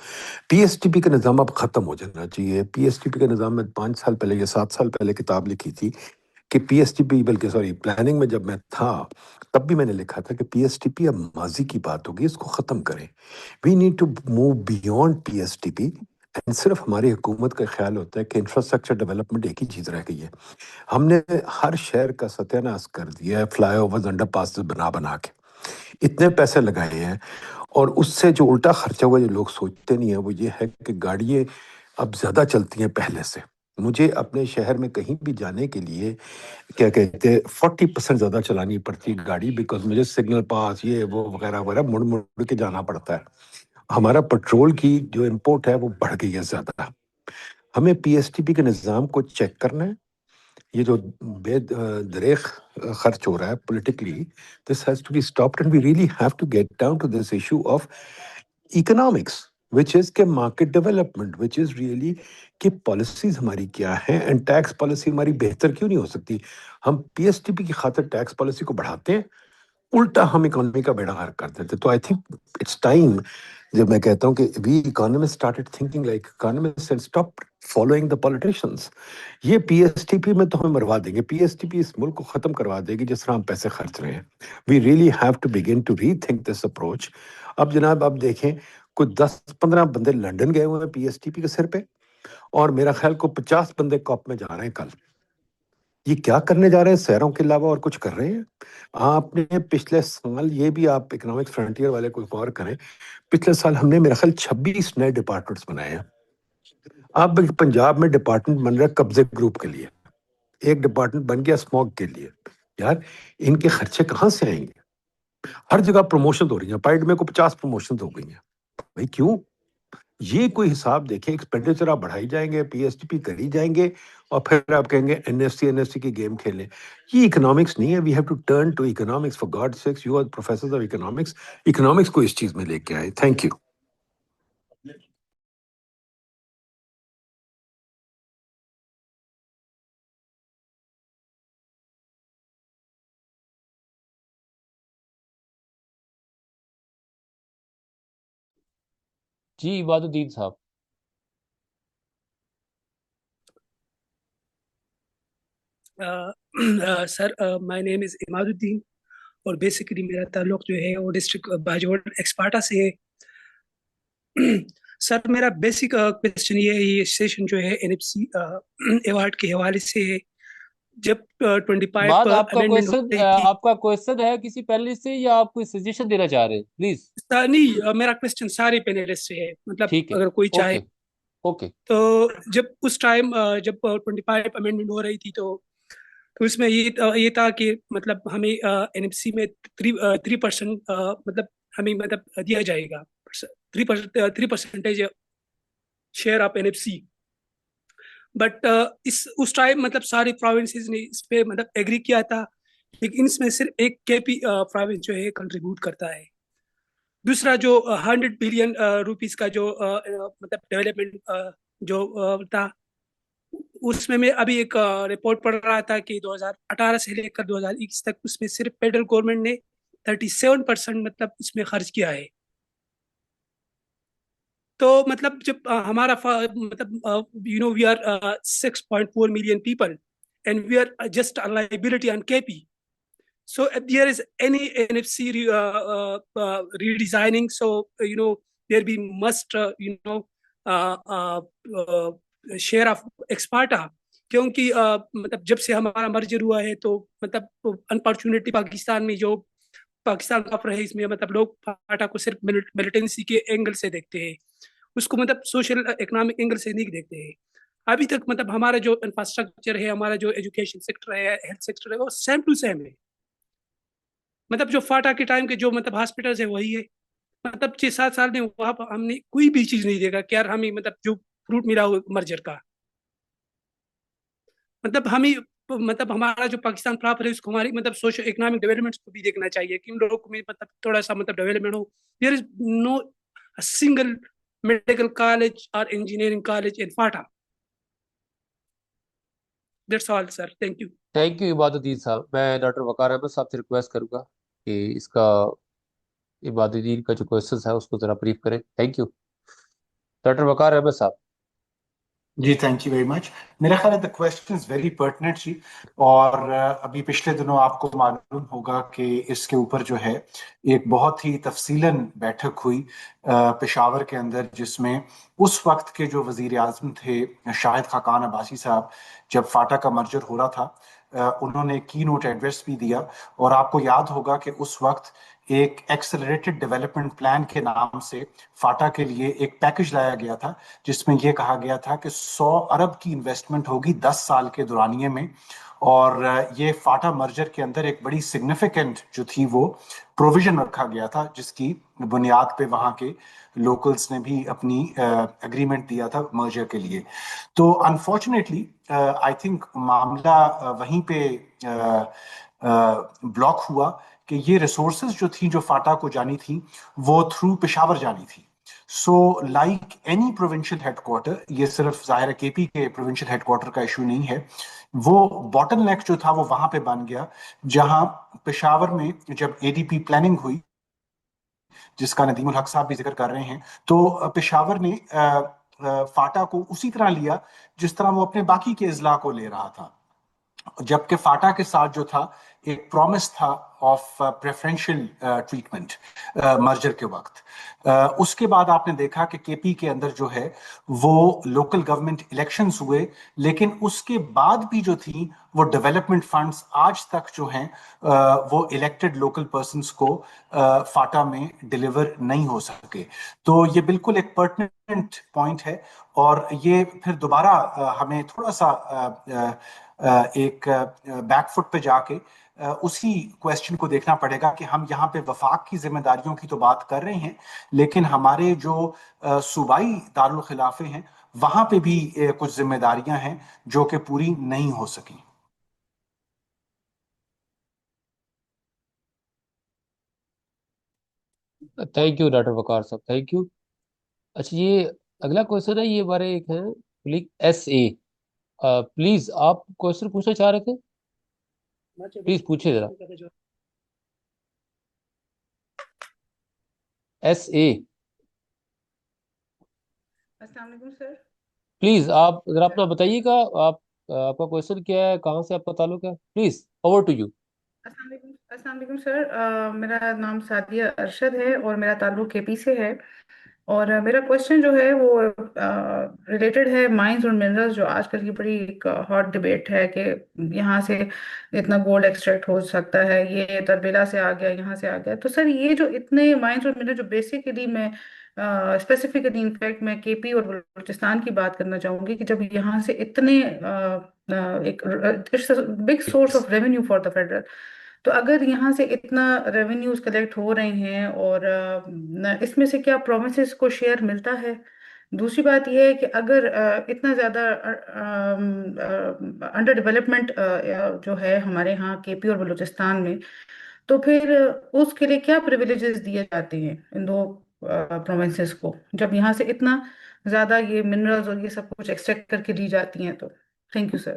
پی ایس ٹی پی کا نظام اب ختم ہو جانا چاہیے. پی ایس ٹی پی کا نظام میں 5 سال پہلے یا 7 سال پہلے کتاب لکھی تھی کہ پی ایس ٹی پی, بلکہ پلاننگ میں جب میں تھا تب بھی میں نے لکھا تھا کہ پی ایس ٹی پی اب ماضی کی بات ہوگی, اس کو ختم کریں. We need to move beyond P S T P. صرف ہماری حکومت کا خیال ہوتا ہے کہ انفراسٹرکچر ڈیولپمنٹ ایک ہی چیز رہ گئی ہے. ہم نے ہر شہر کا ستیہ ناش کر دیا ہے, فلائی اوورز, انڈر پاسز بنا کے اتنے پیسے لگائے ہیں. اور اس سے جو الٹا خرچہ ہوا جو لوگ سوچتے نہیں ہیں وہ یہ ہے کہ گاڑیاں اب زیادہ چلتی ہیں پہلے سے. مجھے اپنے شہر میں کہیں بھی جانے کے لیے کیا کہتے ہیں 40% زیادہ چلانی پڑتی ہے گاڑی, بیکاز مجھے سگنل پاس یہ وہ وغیرہ وغیرہ مڑ کے جانا پڑتا ہے. ہمارا پیٹرول کی جو امپورٹ ہے وہ بڑھ گئی ہے زیادہ. ہمیں پی ایس ٹی پی کے نظام کو چیک کرنا ہے. یہ جو بے دریغ خرچ ہو رہا ہے politically, this has to be stopped and we really have to get down to this issue of economics, which is کہ market development, which is really کہ پالیسیز ہماری کیا ہیں, اینڈ ٹیکس پالیسی ہماری بہتر کیوں نہیں ہو سکتی. ہم پی ایس ٹی پی کی خاطر ٹیکس پالیسی کو بڑھاتے ہیں, الٹا ہم اکانومی کا بیڑا غرق کر دیتے. تو آئی تھنک اٹس ٹائم, جب میں کہتا ہوں کہ we economist started thinking like economist and stop following the politicians. یہ پی ایس ٹی پی میں تو ہمیں مروا دیں گے, پی ایس ٹی پی اس ملک کو ختم کروا دے گی جس طرح ہم پیسے خرچ رہے ہیں. We really have to begin to rethink this approach. اب جناب آپ دیکھیں کوئی 10-15 بندے لنڈن گئے ہوئے ہیں پی ایس ٹی پی کے سر پہ, اور میرا خیال کو 50 بندے کاپ میں جا رہے ہیں کل. یہ کیا کرنے جا رہے ہیں؟ سیروں کے علاوہ اور کچھ کر رہے ہیں؟ آپ نے پچھلے سال, یہ بھی آپ اکنامک فرنٹیئر والے کو غور کریں, پچھلے سال ہم نے میرا خیال 26 نئے ڈپارٹمنٹس بنائے ہیں. اب پنجاب میں ڈپارٹمنٹ بن رہا ہے قبضے گروپ کے لیے, ایک ڈپارٹمنٹ بن گیا اسموگ کے لیے. یار ان کے خرچے کہاں سے آئیں گے؟ ہر جگہ پروموشن ہو رہی ہیں, پائڈ میں کو 50 پروموشن ہو گئی ہیں. بھائی کیوں؟ یہ کوئی حساب دیکھیں, ایکسپینڈیچر آپ بڑھائی جائیں گے, پی ایس ٹی پی کری جائیں گے, اور پھر آپ کہیں گے این ایف سی کی گیم کھیلیں. یہ اکنامکس نہیں ہے. We have to turn to economics, for God sakes. You are professor of economics, economics کو اس چیز میں لے کے آئے. Thank you. جی عباد الدین صاحب. سر مائی نیم از عماد الدین, اور بیسیکلی میرا تعلق جو ہے وہ ڈسٹرکٹ باجوڑ ایکسپارٹا سے ہے. سر میرا بیسک کوشچن یہ سیشن جو ہے این ایف سی ایوارڈ کے حوالے سے ہے. جب 25 بعد آپ کا امینڈمنٹ ہو کوشچن رہی تھی, آپ کا کوشچن ہے کسی پینلسٹ سے یا آپ کوئی سجیشن دینا چاہ رہے ہیں؟ پلیز. نہیں, میرا کوشچن سارے پینلسٹ سے ہے, مطلب ٹھیک ہے, اگر کوئی چاہے. اوکے. تو جب اس ٹائم جب 25 امینڈمنٹ ہو رہی تھی تو تو اس میں یہ تھا کہ مطلب ہمیں NFC میں 3% مطلب ہمیں مطلب دیا جائے گا 3% شیئر آف NFC. بٹ اس ٹائم مطلب سارے پروونسز نے اس پہ مطلب ایگری کیا تھا، لیکن اس میں صرف ایک KP پروونس جو ہے کنٹریبیوٹ کرتا ہے. دوسرا جو 100 بلین روپیز کا جو مطلب ڈیولپمنٹ جو تھا، اس میں ابھی ایک رپورٹ پڑھ رہا تھا کہ 2018 سے لے کر 2021 تک اس میں صرف فیڈرل گورنمنٹ نے 37% مطلب اس میں خرچ کیا ہے. تو مطلب جب ہمارا مطلب we are 6.4 million people and we are just liability on KP. So if there is any NFC redesigning, so there be must share of ex parte, کیونکہ مطلب جب سے ہمارا مرجر ہوا ہے تو مطلب انفارچونیٹلی پاکستان میں جو پاکستان کا ہے اس میں مطلب لوگ فاٹا کو صرف ملیٹنسی کے اینگل سے دیکھتے ہیں، اس کو مطلب سوشل اکنامک اینگل سے نہیں دیکھتے ہیں. ابھی تک مطلب ہمارا جو انفراسٹرکچر ہے، ہمارا جو ایجوکیشن سیکٹر ہے، ہیلتھ سیکٹر ہے، وہ سیم ٹو سیم ہے. مطلب جو فاٹا کے ٹائم کے جو مطلب ہاسپٹلز ہے وہی ہے. مطلب 6-7 سال میں وہاں ہم نے کوئی بھی چیز نہیں دیکھا کہ یار ہمیں مطلب جو فروٹ ملا ہو مرجر کا، مطلب ہمیں مطلب ہمارا جو پاکستان پراپر ہے اس کو ہماری مطلب سوشل اکنامک ڈیولپمنٹ کو بھی دیکھنا چاہیے کہ ان لوگوں کو مطلب تھوڑا سا مطلب ڈیولپمنٹ ہو. دیر از نو سنگل میڈیکل کالج اور engineering college in FATA. That's all sir, thank you. Thank you عباد الدین صاحب. میں ڈاکٹر وقار احمد صاحب سے ریکویسٹ کروں گا کہ اس کا عباد الدین کا جو کوشچن ہے اس کو ذرا بریف کریں. تھینک یو ڈاکٹر وقار احمد صاحب. جی تھینک یو ویری مچ. میرا خیال ہے دا کویسچن از ویری پرٹننٹ جی، اور ابھی پچھلے دنوں آپ کو معلوم ہوگا کہ اس کے اوپر جو ہے ایک بہت ہی تفصیلاً بیٹھک ہوئی پشاور کے اندر، جس میں اس وقت کے جو وزیر اعظم تھے شاہد خاقان عباسی صاحب، جب فاٹا کا مرجر ہو رہا تھا انہوں نے کی نوٹ ایڈریس بھی دیا. اور آپ کو یاد ہوگا کہ اس وقت ایک ایکسلریٹڈ ڈیولپمنٹ پلان کے نام سے فاٹا کے لیے ایک پیکج لایا گیا تھا، جس میں یہ کہا گیا تھا کہ 100 ارب کی انویسٹمنٹ ہوگی 10 سال کے دورانیے میں. اور یہ فاٹا مرجر کے اندر ایک بڑی سگنیفیکنٹ جو تھی وہ پروویژن رکھا گیا تھا، جس کی بنیاد پہ وہاں کے لوکلز نے بھی اپنی اگریمنٹ دیا تھا مرجر کے لیے. تو انفارچونیٹلی آئی تھنک معاملہ وہیں پہ بلاک ہوا کہ یہ ریسورسز جو تھیں جو فاٹا کو جانی تھیں وہ تھرو پشاور جانی تھی. So like any provincial headquarter, یہ صرف ظاہر KP کے پروونشل ہیڈ کوارٹر کا ایشو نہیں ہے، وہ باٹل نیک جو تھا وہ وہاں پہ بن گیا جہاں پشاور میں جب ADP پلاننگ ہوئی، جس کا ندیم الحق صاحب بھی ذکر کر رہے ہیں، تو پشاور نے فاٹا کو اسی طرح لیا جس طرح وہ اپنے باقی کے اضلاع کو لے رہا تھا، جبکہ فاٹا کے ساتھ جو تھا ایک پرومس تھا آف پریفرنشل ٹریٹمنٹ مرجر کے وقت. اس کے بعد آپ نے دیکھا کہ KP کے اندر جو ہے وہ لوکل گورنمنٹ الیکشنز ہوئے، لیکن اس کے بعد بھی جو تھیں وہ ڈیولپمنٹ فنڈز آج تک جو ہیں وہ الیکٹڈ لوکل پرسنز کو فاٹا میں ڈیلیور نہیں ہو سکے. تو یہ بالکل ایک پرٹننٹ پوائنٹ ہے، اور یہ پھر دوبارہ ہمیں تھوڑا سا ایک بیک فٹ پہ جا کے اسی کویسچن کو دیکھنا پڑے گا کہ ہم یہاں پہ وفاق کی ذمہ داریوں کی تو بات کر رہے ہیں، لیکن ہمارے جو صوبائی دارالخلافے ہیں وہاں پہ بھی کچھ ذمہ داریاں ہیں جو کہ پوری نہیں ہو سکیں. تھینک یو ڈاکٹر وقار صاحب، تھینک یو. اچھا یہ اگلا کوشچن ہے، یہ ہمارے ایک ہیں SA. پلیز آپ کوشچن پوچھنا چاہ رہے تھے، پلیز پوچھے ذرا. SA السلام علیکم سر. پلیز آپ ذرا اپنا بتائیے گا، آپ کا کوشچن کیا ہے، کہاں سے آپ کا تعلق ہے؟ Please over to you. السلام علیکم سر. میرا نام سعدیہ ارشد ہے اور میرا تعلق KP سے ہے، اور میرا کوشچن جو ہے وہ ریلیٹڈ ہے مائنز اور منرلز، جو آج کل کی بڑی ایک ہاٹ ڈبیٹ ہے کہ یہاں سے اتنا گولڈ ایکسٹریکٹ ہو سکتا ہے، یہ تربیلا سے آ گیا، یہاں سے آ گیا. تو سر یہ جو اتنے مائنز اور منرل جو بیسیکلی میں اسپیسیفکلی انفیکٹ میں کے پی اور بلوچستان کی بات کرنا چاہوں گی کہ جب یہاں سے اتنے ایک big source of revenue for the federal, تو اگر یہاں سے اتنا ریونیوز کلیکٹ ہو رہے ہیں اور اس میں سے کیا پرومسز کو شیئر ملتا ہے؟ دوسری بات یہ ہے کہ اگر اتنا زیادہ انڈر ڈیولپمنٹ جو ہے ہمارے ہاں کے پی اور بلوچستان میں، تو پھر اس کے لیے کیا پریویلیجز دیے جاتے ہیں ان دو پروونسز کو، جب یہاں سے اتنا زیادہ یہ منرلز اور یہ سب کچھ ایکسٹریکٹ کر کے دی جاتی ہیں؟ تو thank you sir.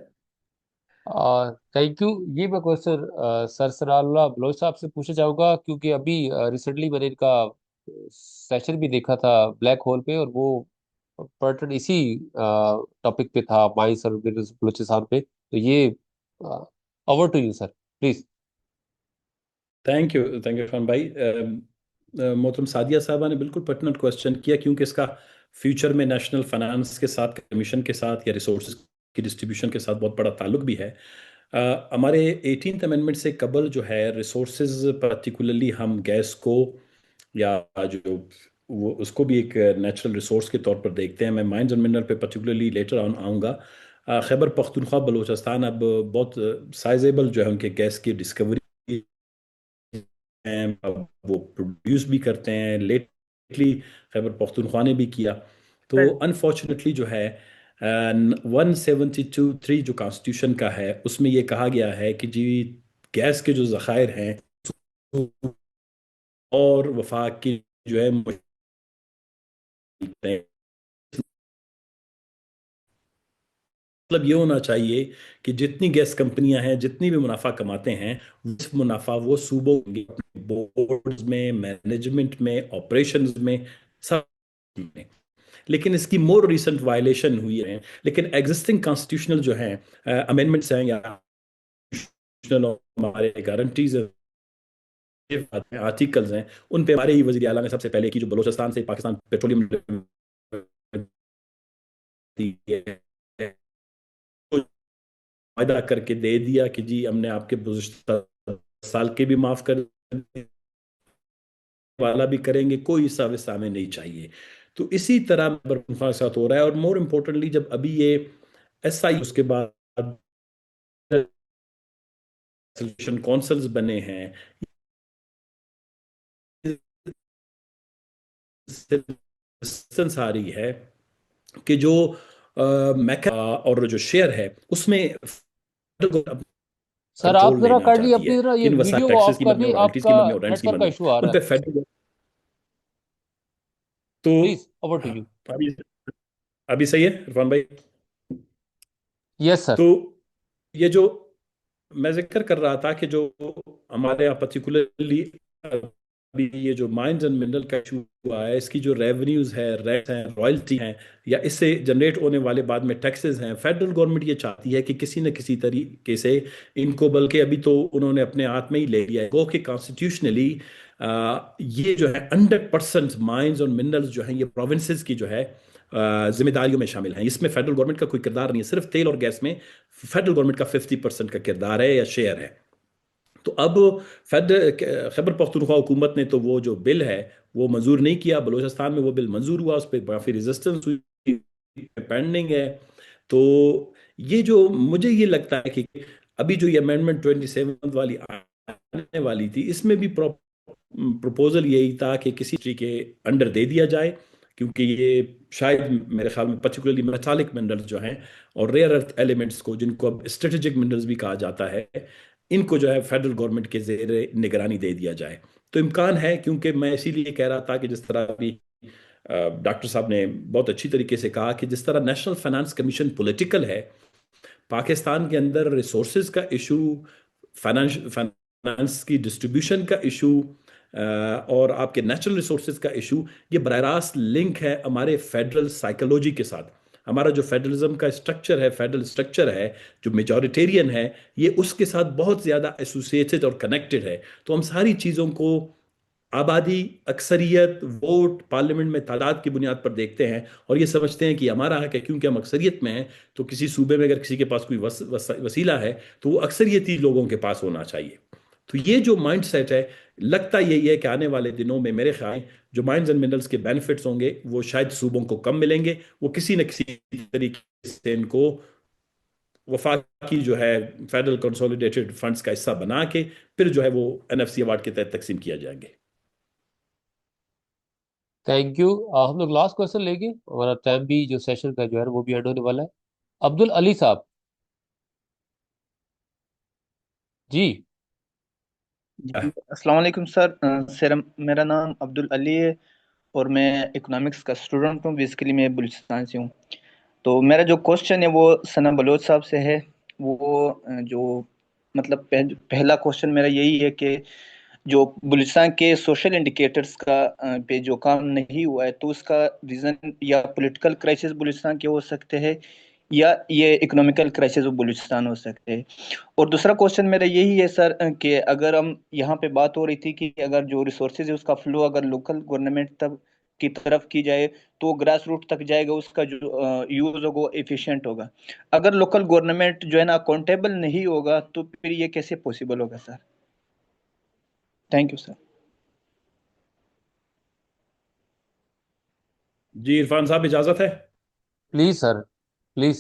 Thank you. یہ میں کوشچن سر سراللہ بلوچ صاحب سے پوچھنا چاہوں گا، کیونکہ ابھی ریسنٹلی میں نے ان کا سیشن بھی دیکھا تھا بلیک ہول پہ، اور وہ پرٹن اسی ٹاپک پہ تھا، مائنس اور بلوچستان پہ. تو یہ over to you sir please. Thank you Irfan بھائی. محترم سعدیہ صاحبہ نے بالکل پرٹننٹ کوشچن کیا، کیونکہ اس کا فیوچر میں نیشنل فائنانس کے ساتھ، کمیشن کے ساتھ یا ریسورسز کی ڈسٹریبیوشن کے ساتھ بہت بڑا تعلق بھی ہے. ہمارے 18th امینڈمنٹ سے قبل جو ہے ریسورسز، پرٹیکولرلی ہم گیس کو یا جو وہ اس کو بھی ایک نیچرل ریسورس کے طور پر دیکھتے ہیں. میں مائنز اینڈ منرل پہ پرٹیکولرلی لیٹر آؤں گا. خیبر پختونخوا بلوچستان اب بہت سائزیبل جو ہے ان کے گیس کی ڈسکوری ہیں، وہ پروڈیوس بھی کرتے ہیں. لیٹلی خیبر پختونخوا نے بھی کیا. تو انفارچونیٹلی جو ہے 172(3) جو کانسٹیٹیوشن کا ہے، اس میں یہ کہا گیا ہے کہ جی گیس کے جو ذخائر ہیں اور وفاق کی جو ہے مطلب یہ ہونا چاہیے کہ جتنی گیس کمپنیاں ہیں، جتنی بھی منافع کماتے ہیں، منافع وہ صوبوں کے بورڈز میں، مینجمنٹ میں، آپریشنز میں، سب میں. لیکن اس کی مور ریسنٹ وائلیشن ہوئی ہے. لیکن ایگزسٹنگ کانسٹیٹیوشنل جو ہیں امینڈمنٹس ہیں یا ہمارے گارنٹیز آرٹیکلز ہیں، ان پہ ہمارے ہی وزیر اعلیٰ نے سب سے پہلے کی جو بلوچستان سے پاکستان پیٹرولیم وعدہ کر کے دے دیا کہ جی ہم نے آپ کے گزشتہ سال کے بھی معاف کر والا بھی کریں گے، کوئی حصہ وصہ ہمیں نہیں چاہیے. تو اسی طرح کے ساتھ ہو رہا ہے. اور مور امپورٹنٹلی جب ابھی یہ ایس آئی اس کے بعد کونسلز بنے ہیں، آ رہی ہے کہ جو اور جو شیئر ہے اس میں سر آپ ذرا کائنڈلی اپنی ذرا یہ ویڈیو آف کر دیں، آپ کا نیٹ ورک کا ایشو آ رہا ہے. تو پلیز اوور ٹو یو. ابھی صحیح ہے عرفان بھائی؟ یس سر. تو یہ جو میں ذکر کر رہا تھا کہ جو ہمارے یہاں پرٹیکولرلی یہ جو مائنز اینڈ منرل کا ایشو ہوا ہے، اس کی جو ریونیوز ہے، ریٹس ہیں، رائلٹی ہیں، یا اس سے جنریٹ ہونے والے بعد میں ٹیکسز ہیں، فیڈرل گورنمنٹ یہ چاہتی ہے کہ کسی نہ کسی طریقے سے ان کو، بلکہ ابھی تو انہوں نے اپنے ہاتھ میں ہی لے لیا ہے گو کہ کانسٹیٹیوشنلی یہ جو ہے 100% مائنز اور منرلز جو ہیں یہ پروونسز کی جو ہے ذمہ داریوں میں شامل ہیں. اس میں فیڈرل گورنمنٹ کا کوئی کردار نہیں ہے. صرف تیل اور گیس میں فیڈرل گورنمنٹ کا 50% کا کردار ہے یا شیئر ہے. تو اب خیبر پختونخوا حکومت نے تو وہ جو بل ہے وہ منظور نہیں کیا. بلوچستان میں وہ بل منظور ہوا، اس پہ کافی ریزسٹنس ہوئی، پینڈنگ ہے. تو یہ جو مجھے یہ لگتا ہے کہ ابھی جو یہ امینڈمنٹ 27 والی آنے والی تھی، اس میں بھی پروپوزل یہی تھا کہ کسی طریقے کے انڈر دے دیا جائے، کیونکہ یہ شاید میرے خیال میں پرٹیکولرلی میٹالک منرلز جو ہیں اور ریئر ارتھ ایلیمنٹس کو، جن کو اب اسٹریٹجک منرلز بھی کہا جاتا ہے، ان کو جو ہے فیڈرل گورنمنٹ کے زیر نگرانی دے دیا جائے. تو امکان ہے، کیونکہ میں اسی لیے کہہ رہا تھا کہ جس طرح بھی ڈاکٹر صاحب نے بہت اچھی طریقے سے کہا کہ جس طرح نیشنل فائنانس کمیشن پولیٹیکل ہے، پاکستان کے اندر ریسورسز کا ایشو، فائنانس کی ڈسٹریبیوشن کا ایشو اور آپ کے نیچرل ریسورسز کا ایشو، یہ براہ راست لنک ہے ہمارے فیڈرل سائیکولوجی کے ساتھ. ہمارا جو فیڈرلزم کا اسٹرکچر ہے، فیڈرل اسٹرکچر ہے جو میجورٹیرین ہے، یہ اس کے ساتھ بہت زیادہ ایسوسیٹڈ اور کنیکٹڈ ہے. تو ہم ساری چیزوں کو آبادی، اکثریت، ووٹ، پارلیمنٹ میں تعداد کی بنیاد پر دیکھتے ہیں اور یہ سمجھتے ہیں کہ ہمارا حق ہے. کیونکہ ہم اکثریت میں ہیں تو کسی صوبے میں اگر کسی کے پاس کوئی وسیلہ ہے تو وہ اکثریتی لوگوں کے پاس ہونا چاہیے. تو یہ جو مائنڈ سیٹ ہے، لگتا یہی ہے کہ آنے والے دنوں میں میرے خیال میں جو مائنز اینڈ منرلز کے بینیفٹس ہوں گے وہ شاید صوبوں کو کم ملیں گے، وہ کسی نہ کسی طریقے سے ان کو وفاقی جو ہے فیڈرل کنسولیڈیٹڈ فنڈز کا حصہ بنا کے پھر جو ہے وہ این ایف سی ایوارڈ کے تحت تقسیم کیا جائیں گے۔ Thank you. ہم لوگ لاسٹ کوشچن لیں گے، ہمارا ٹائم بھی جو سیشن کا جو ہے وہ بھی اینڈ ہونے والا ہے۔ عبدل علی صاحب جی۔ جی السلام علیکم سر میرا نام عبدل علی ہے اور میں اکنامکس کا اسٹوڈنٹ ہوں، بیسیکلی میں بلوچستان سے ہوں۔ تو میرا جو کوشچن ہے وہ ثنا بلوچ صاحب سے ہے۔ وہ جو مطلب پہلا کوشچن میرا یہی ہے کہ جو بلوچستان کے سوشل انڈیکیٹرز کا پہ جو کام نہیں ہوا ہے تو اس کا ریزن یا پولیٹیکل کرائسس بلوچستان کے ہو سکتے ہیں یا یہ اکنامیکل کرائسس بلوچستان ہو سکتے ہیں۔ اور دوسرا کوشچن میرا یہی ہے سر کہ اگر ہم یہاں پہ بات ہو رہی تھی کہ اگر جو ریسورسز ہے اس کا فلو اگر لوکل گورنمنٹ تک کی طرف کی جائے تو گراس روٹ تک جائے گا، اس کا جو یوز ہوگا وہ ایفیشینٹ ہوگا۔ اگر لوکل گورنمنٹ جو ہے نا اکاؤنٹیبل نہیں ہوگا تو پھر یہ کیسے پوسیبل ہوگا سر؟ Thank you sir. جی عرفان صاحب اجازت ہے؟ Please sir please.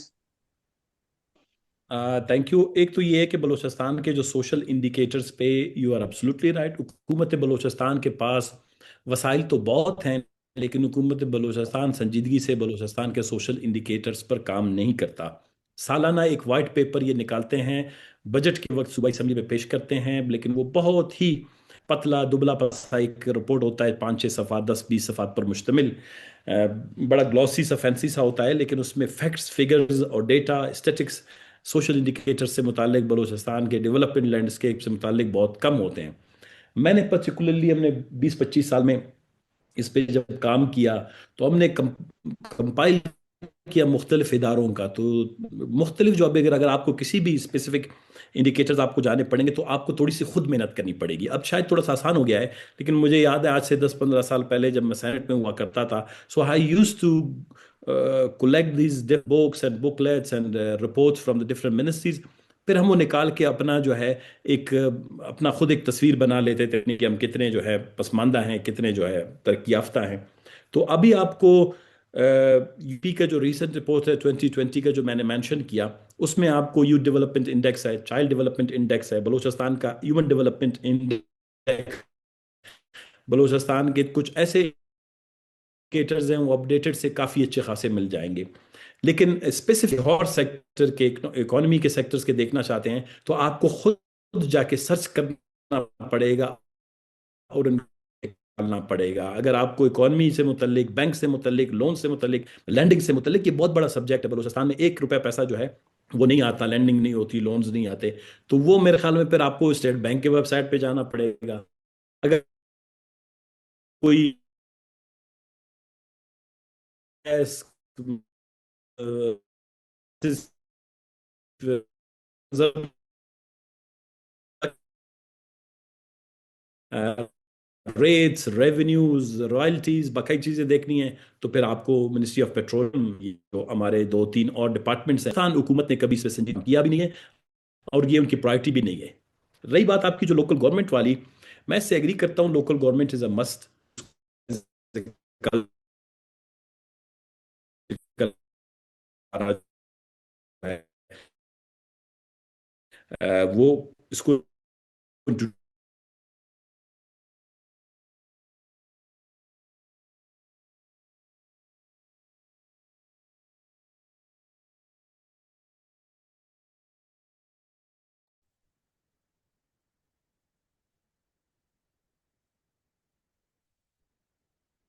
Thank you. ایک تو یہ ہے کہ بلوچستان کے جو سوشل انڈیکیٹرز پہ یو آر ایبسولوٹلی رائٹ، حکومت بلوچستان کے پاس وسائل تو بہت ہیں لیکن حکومت بلوچستان سنجیدگی سے بلوچستان کے سوشل انڈیکیٹرز پر کام نہیں کرتا۔ سالانہ ایک وائٹ پیپر یہ نکالتے ہیں، بجٹ کے وقت صوبائی اسمبلی میں پیش کرتے ہیں، لیکن وہ بہت ہی پتلا دبلا پتلا ایک رپورٹ ہوتا ہے، 5-6 صفحات 10-20 صفحات پر مشتمل، بڑا گلوسی سا فینسی سا ہوتا ہے، لیکن اس میں فیکٹس، فگرز اور ڈیٹا، اسٹیٹکس سوشل انڈیکیٹر سے متعلق، بلوچستان کے ڈیولپمنٹ لینڈسکیپ سے متعلق بہت کم ہوتے ہیں۔ میں نے پرٹیکولرلی ہم نے 20-25 سال میں اس پہ جب کام کیا تو ہم نے کمپائل کیا مختلف اداروں کا، تو مختلف جو اگر آپ کو کسی بھی اسپیسیفک انڈیکیٹرز آپ کو جانے پڑیں گے تو آپ کو تھوڑی سی خود محنت کرنی پڑے گی۔ اب شاید تھوڑا سا آسان ہو گیا ہے، لیکن مجھے یاد ہے آج سے 10-15 سال پہلے جب میں سینٹ میں ہوا کرتا تھا، so I used to collect these books and booklets and reports from the different ministries، پھر ہم وہ نکال کے اپنا جو ہے ایک اپنا خود ایک تصویر بنا لیتے تھے کہ ہم کتنے جو ہے پسماندہ ہیں، کتنے جو ہے ترقی یافتہ ہیں۔ تو ابھی آپ کو یو پی کا جو ریسنٹ رپورٹ ہے 2020 کا جو میں نے مینشن کیا، اس میں آپ کو یوتھ ڈیولپمنٹ انڈیکس ہے، چائلڈ ڈیولپمنٹ انڈیکس ہے، بلوچستان کا ہیومن ڈیولپمنٹ انڈیکس، بلوچستان کے کچھ ایسے انڈیکیٹرز ہیں وہ اپڈیٹڈ سے کافی اچھے خاصے مل جائیں گے۔ لیکن اسپیسیفک اور سیکٹر کے اکانومی کے سیکٹرز کے دیکھنا چاہتے ہیں تو آپ کو خود جا کے سرچ کرنا پڑے گا اور ان کرنا پڑے گا۔ اگر آپ کو اکانومی سے متعلق، بینک سے متعلق، لون سے متعلق، لینڈنگ سے متعلق، یہ بہت بڑا سبجیکٹ ہے۔ بلوچستان میں 1 روپے پیسہ جو ہے وہ نہیں آتا، لینڈنگ نہیں ہوتی، لونز نہیں آتے، تو وہ میرے خیال میں پھر آپ کو اسٹیٹ بینک کے ویب سائٹ پہ جانا پڑے گا۔ اگر کوئی ریٹس، ریونیوز، رائلٹیز، باقی چیزیں دیکھنی ہیں تو پھر آپ کو منسٹری آف پیٹرولیم، جو ہمارے 2-3 اور ڈپارٹمنٹس ہیں، پاکستان حکومت نے کبھی اس پہ سنجیدگی کیا بھی نہیں ہے اور یہ ان کی پرائرٹی بھی نہیں ہے۔ رہی بات آپ کی جو لوکل گورنمنٹ والی، میں اس سے ایگری کرتا ہوں، local government is a must. وہ اس کو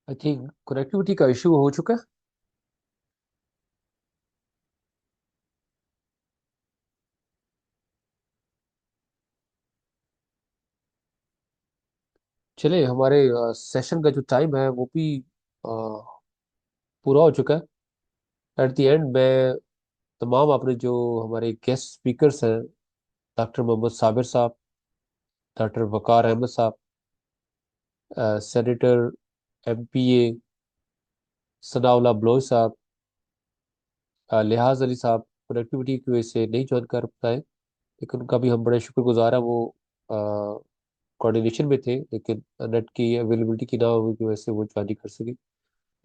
آئی تھنک کنیکٹیوٹی کا ایشو ہو چکا ہے۔ چلے ہمارے سیشن کا جو ٹائم ہے وہ بھی پورا ہو چکا ہے۔ ایٹ دی اینڈ میں تمام اپنے جو ہمارے گیسٹ اسپیکرس ہیں، ڈاکٹر محمد صابر صاحب، ڈاکٹر وقار احمد صاحب، سینیٹر ایم پی اے ثناء اللہ بلوچ صاحب، لحاظ علی صاحب کنیکٹیوٹی کی وجہ سے نہیں جوائن کر پائے، لیکن ان کا بھی ہم بڑے شکر گزار ہیں، وہ کوآرڈینیشن میں تھے لیکن نیٹ کی اویلیبلٹی کی نہ ہونے کی وجہ سے وہ جوائن نہیں کر سکے.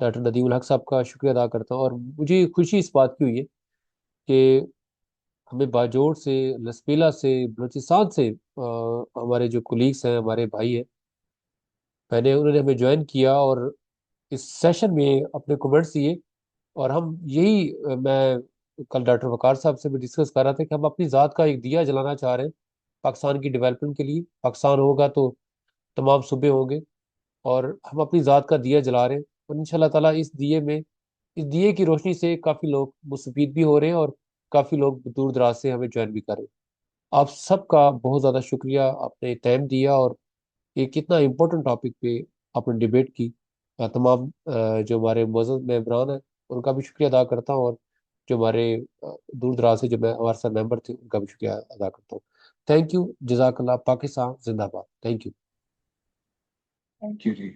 ڈاکٹر ندیم الحق صاحب کا شکریہ ادا کرتا ہوں. اور مجھے خوشی اس بات کی ہوئی ہے کہ ہمیں باجوڑ سے، لسپیلا سے، بلوچستان سے ہمارے جو کولیگس ہیں، ہمارے بھائی ہیں، انہوں نے ہمیں جوائن کیا اور اس سیشن میں اپنے کمنٹس دیے. اور ہم یہی میں کل ڈاکٹر وقار صاحب سے بھی ڈسکس کر رہا تھا کہ ہم اپنی ذات کا ایک دیا جلانا چاہ رہے ہیں پاکستان کی ڈیولپمنٹ کے لیے. پاکستان ہوگا تو تمام صوبے ہوں گے، اور ہم اپنی ذات کا دیا جلا رہے ہیں. اور ان شاء اللہ تعالیٰ اس دیے کی روشنی سے کافی لوگ مستفید بھی ہو رہے ہیں اور کافی لوگ دور دراز سے ہمیں جوائن بھی کر رہے ہیں. آپ سب کا بہت زیادہ شکریہ، آپ نے ٹائم دیا اور ایک اتنا امپورٹنٹ ٹاپک پہ آپ نے ڈیبیٹ کی. تمام جو ہمارے معزز ممبران ہیں ان کا بھی شکریہ ادا کرتا ہوں، اور جو ہمارے دور دراز سے جو ہمارے ساتھ ممبر تھے ان کا بھی شکریہ ادا کرتا ہوں. Thank you. جزاک اللہ. پاکستان زندہ باد. Thank you. Thank you G.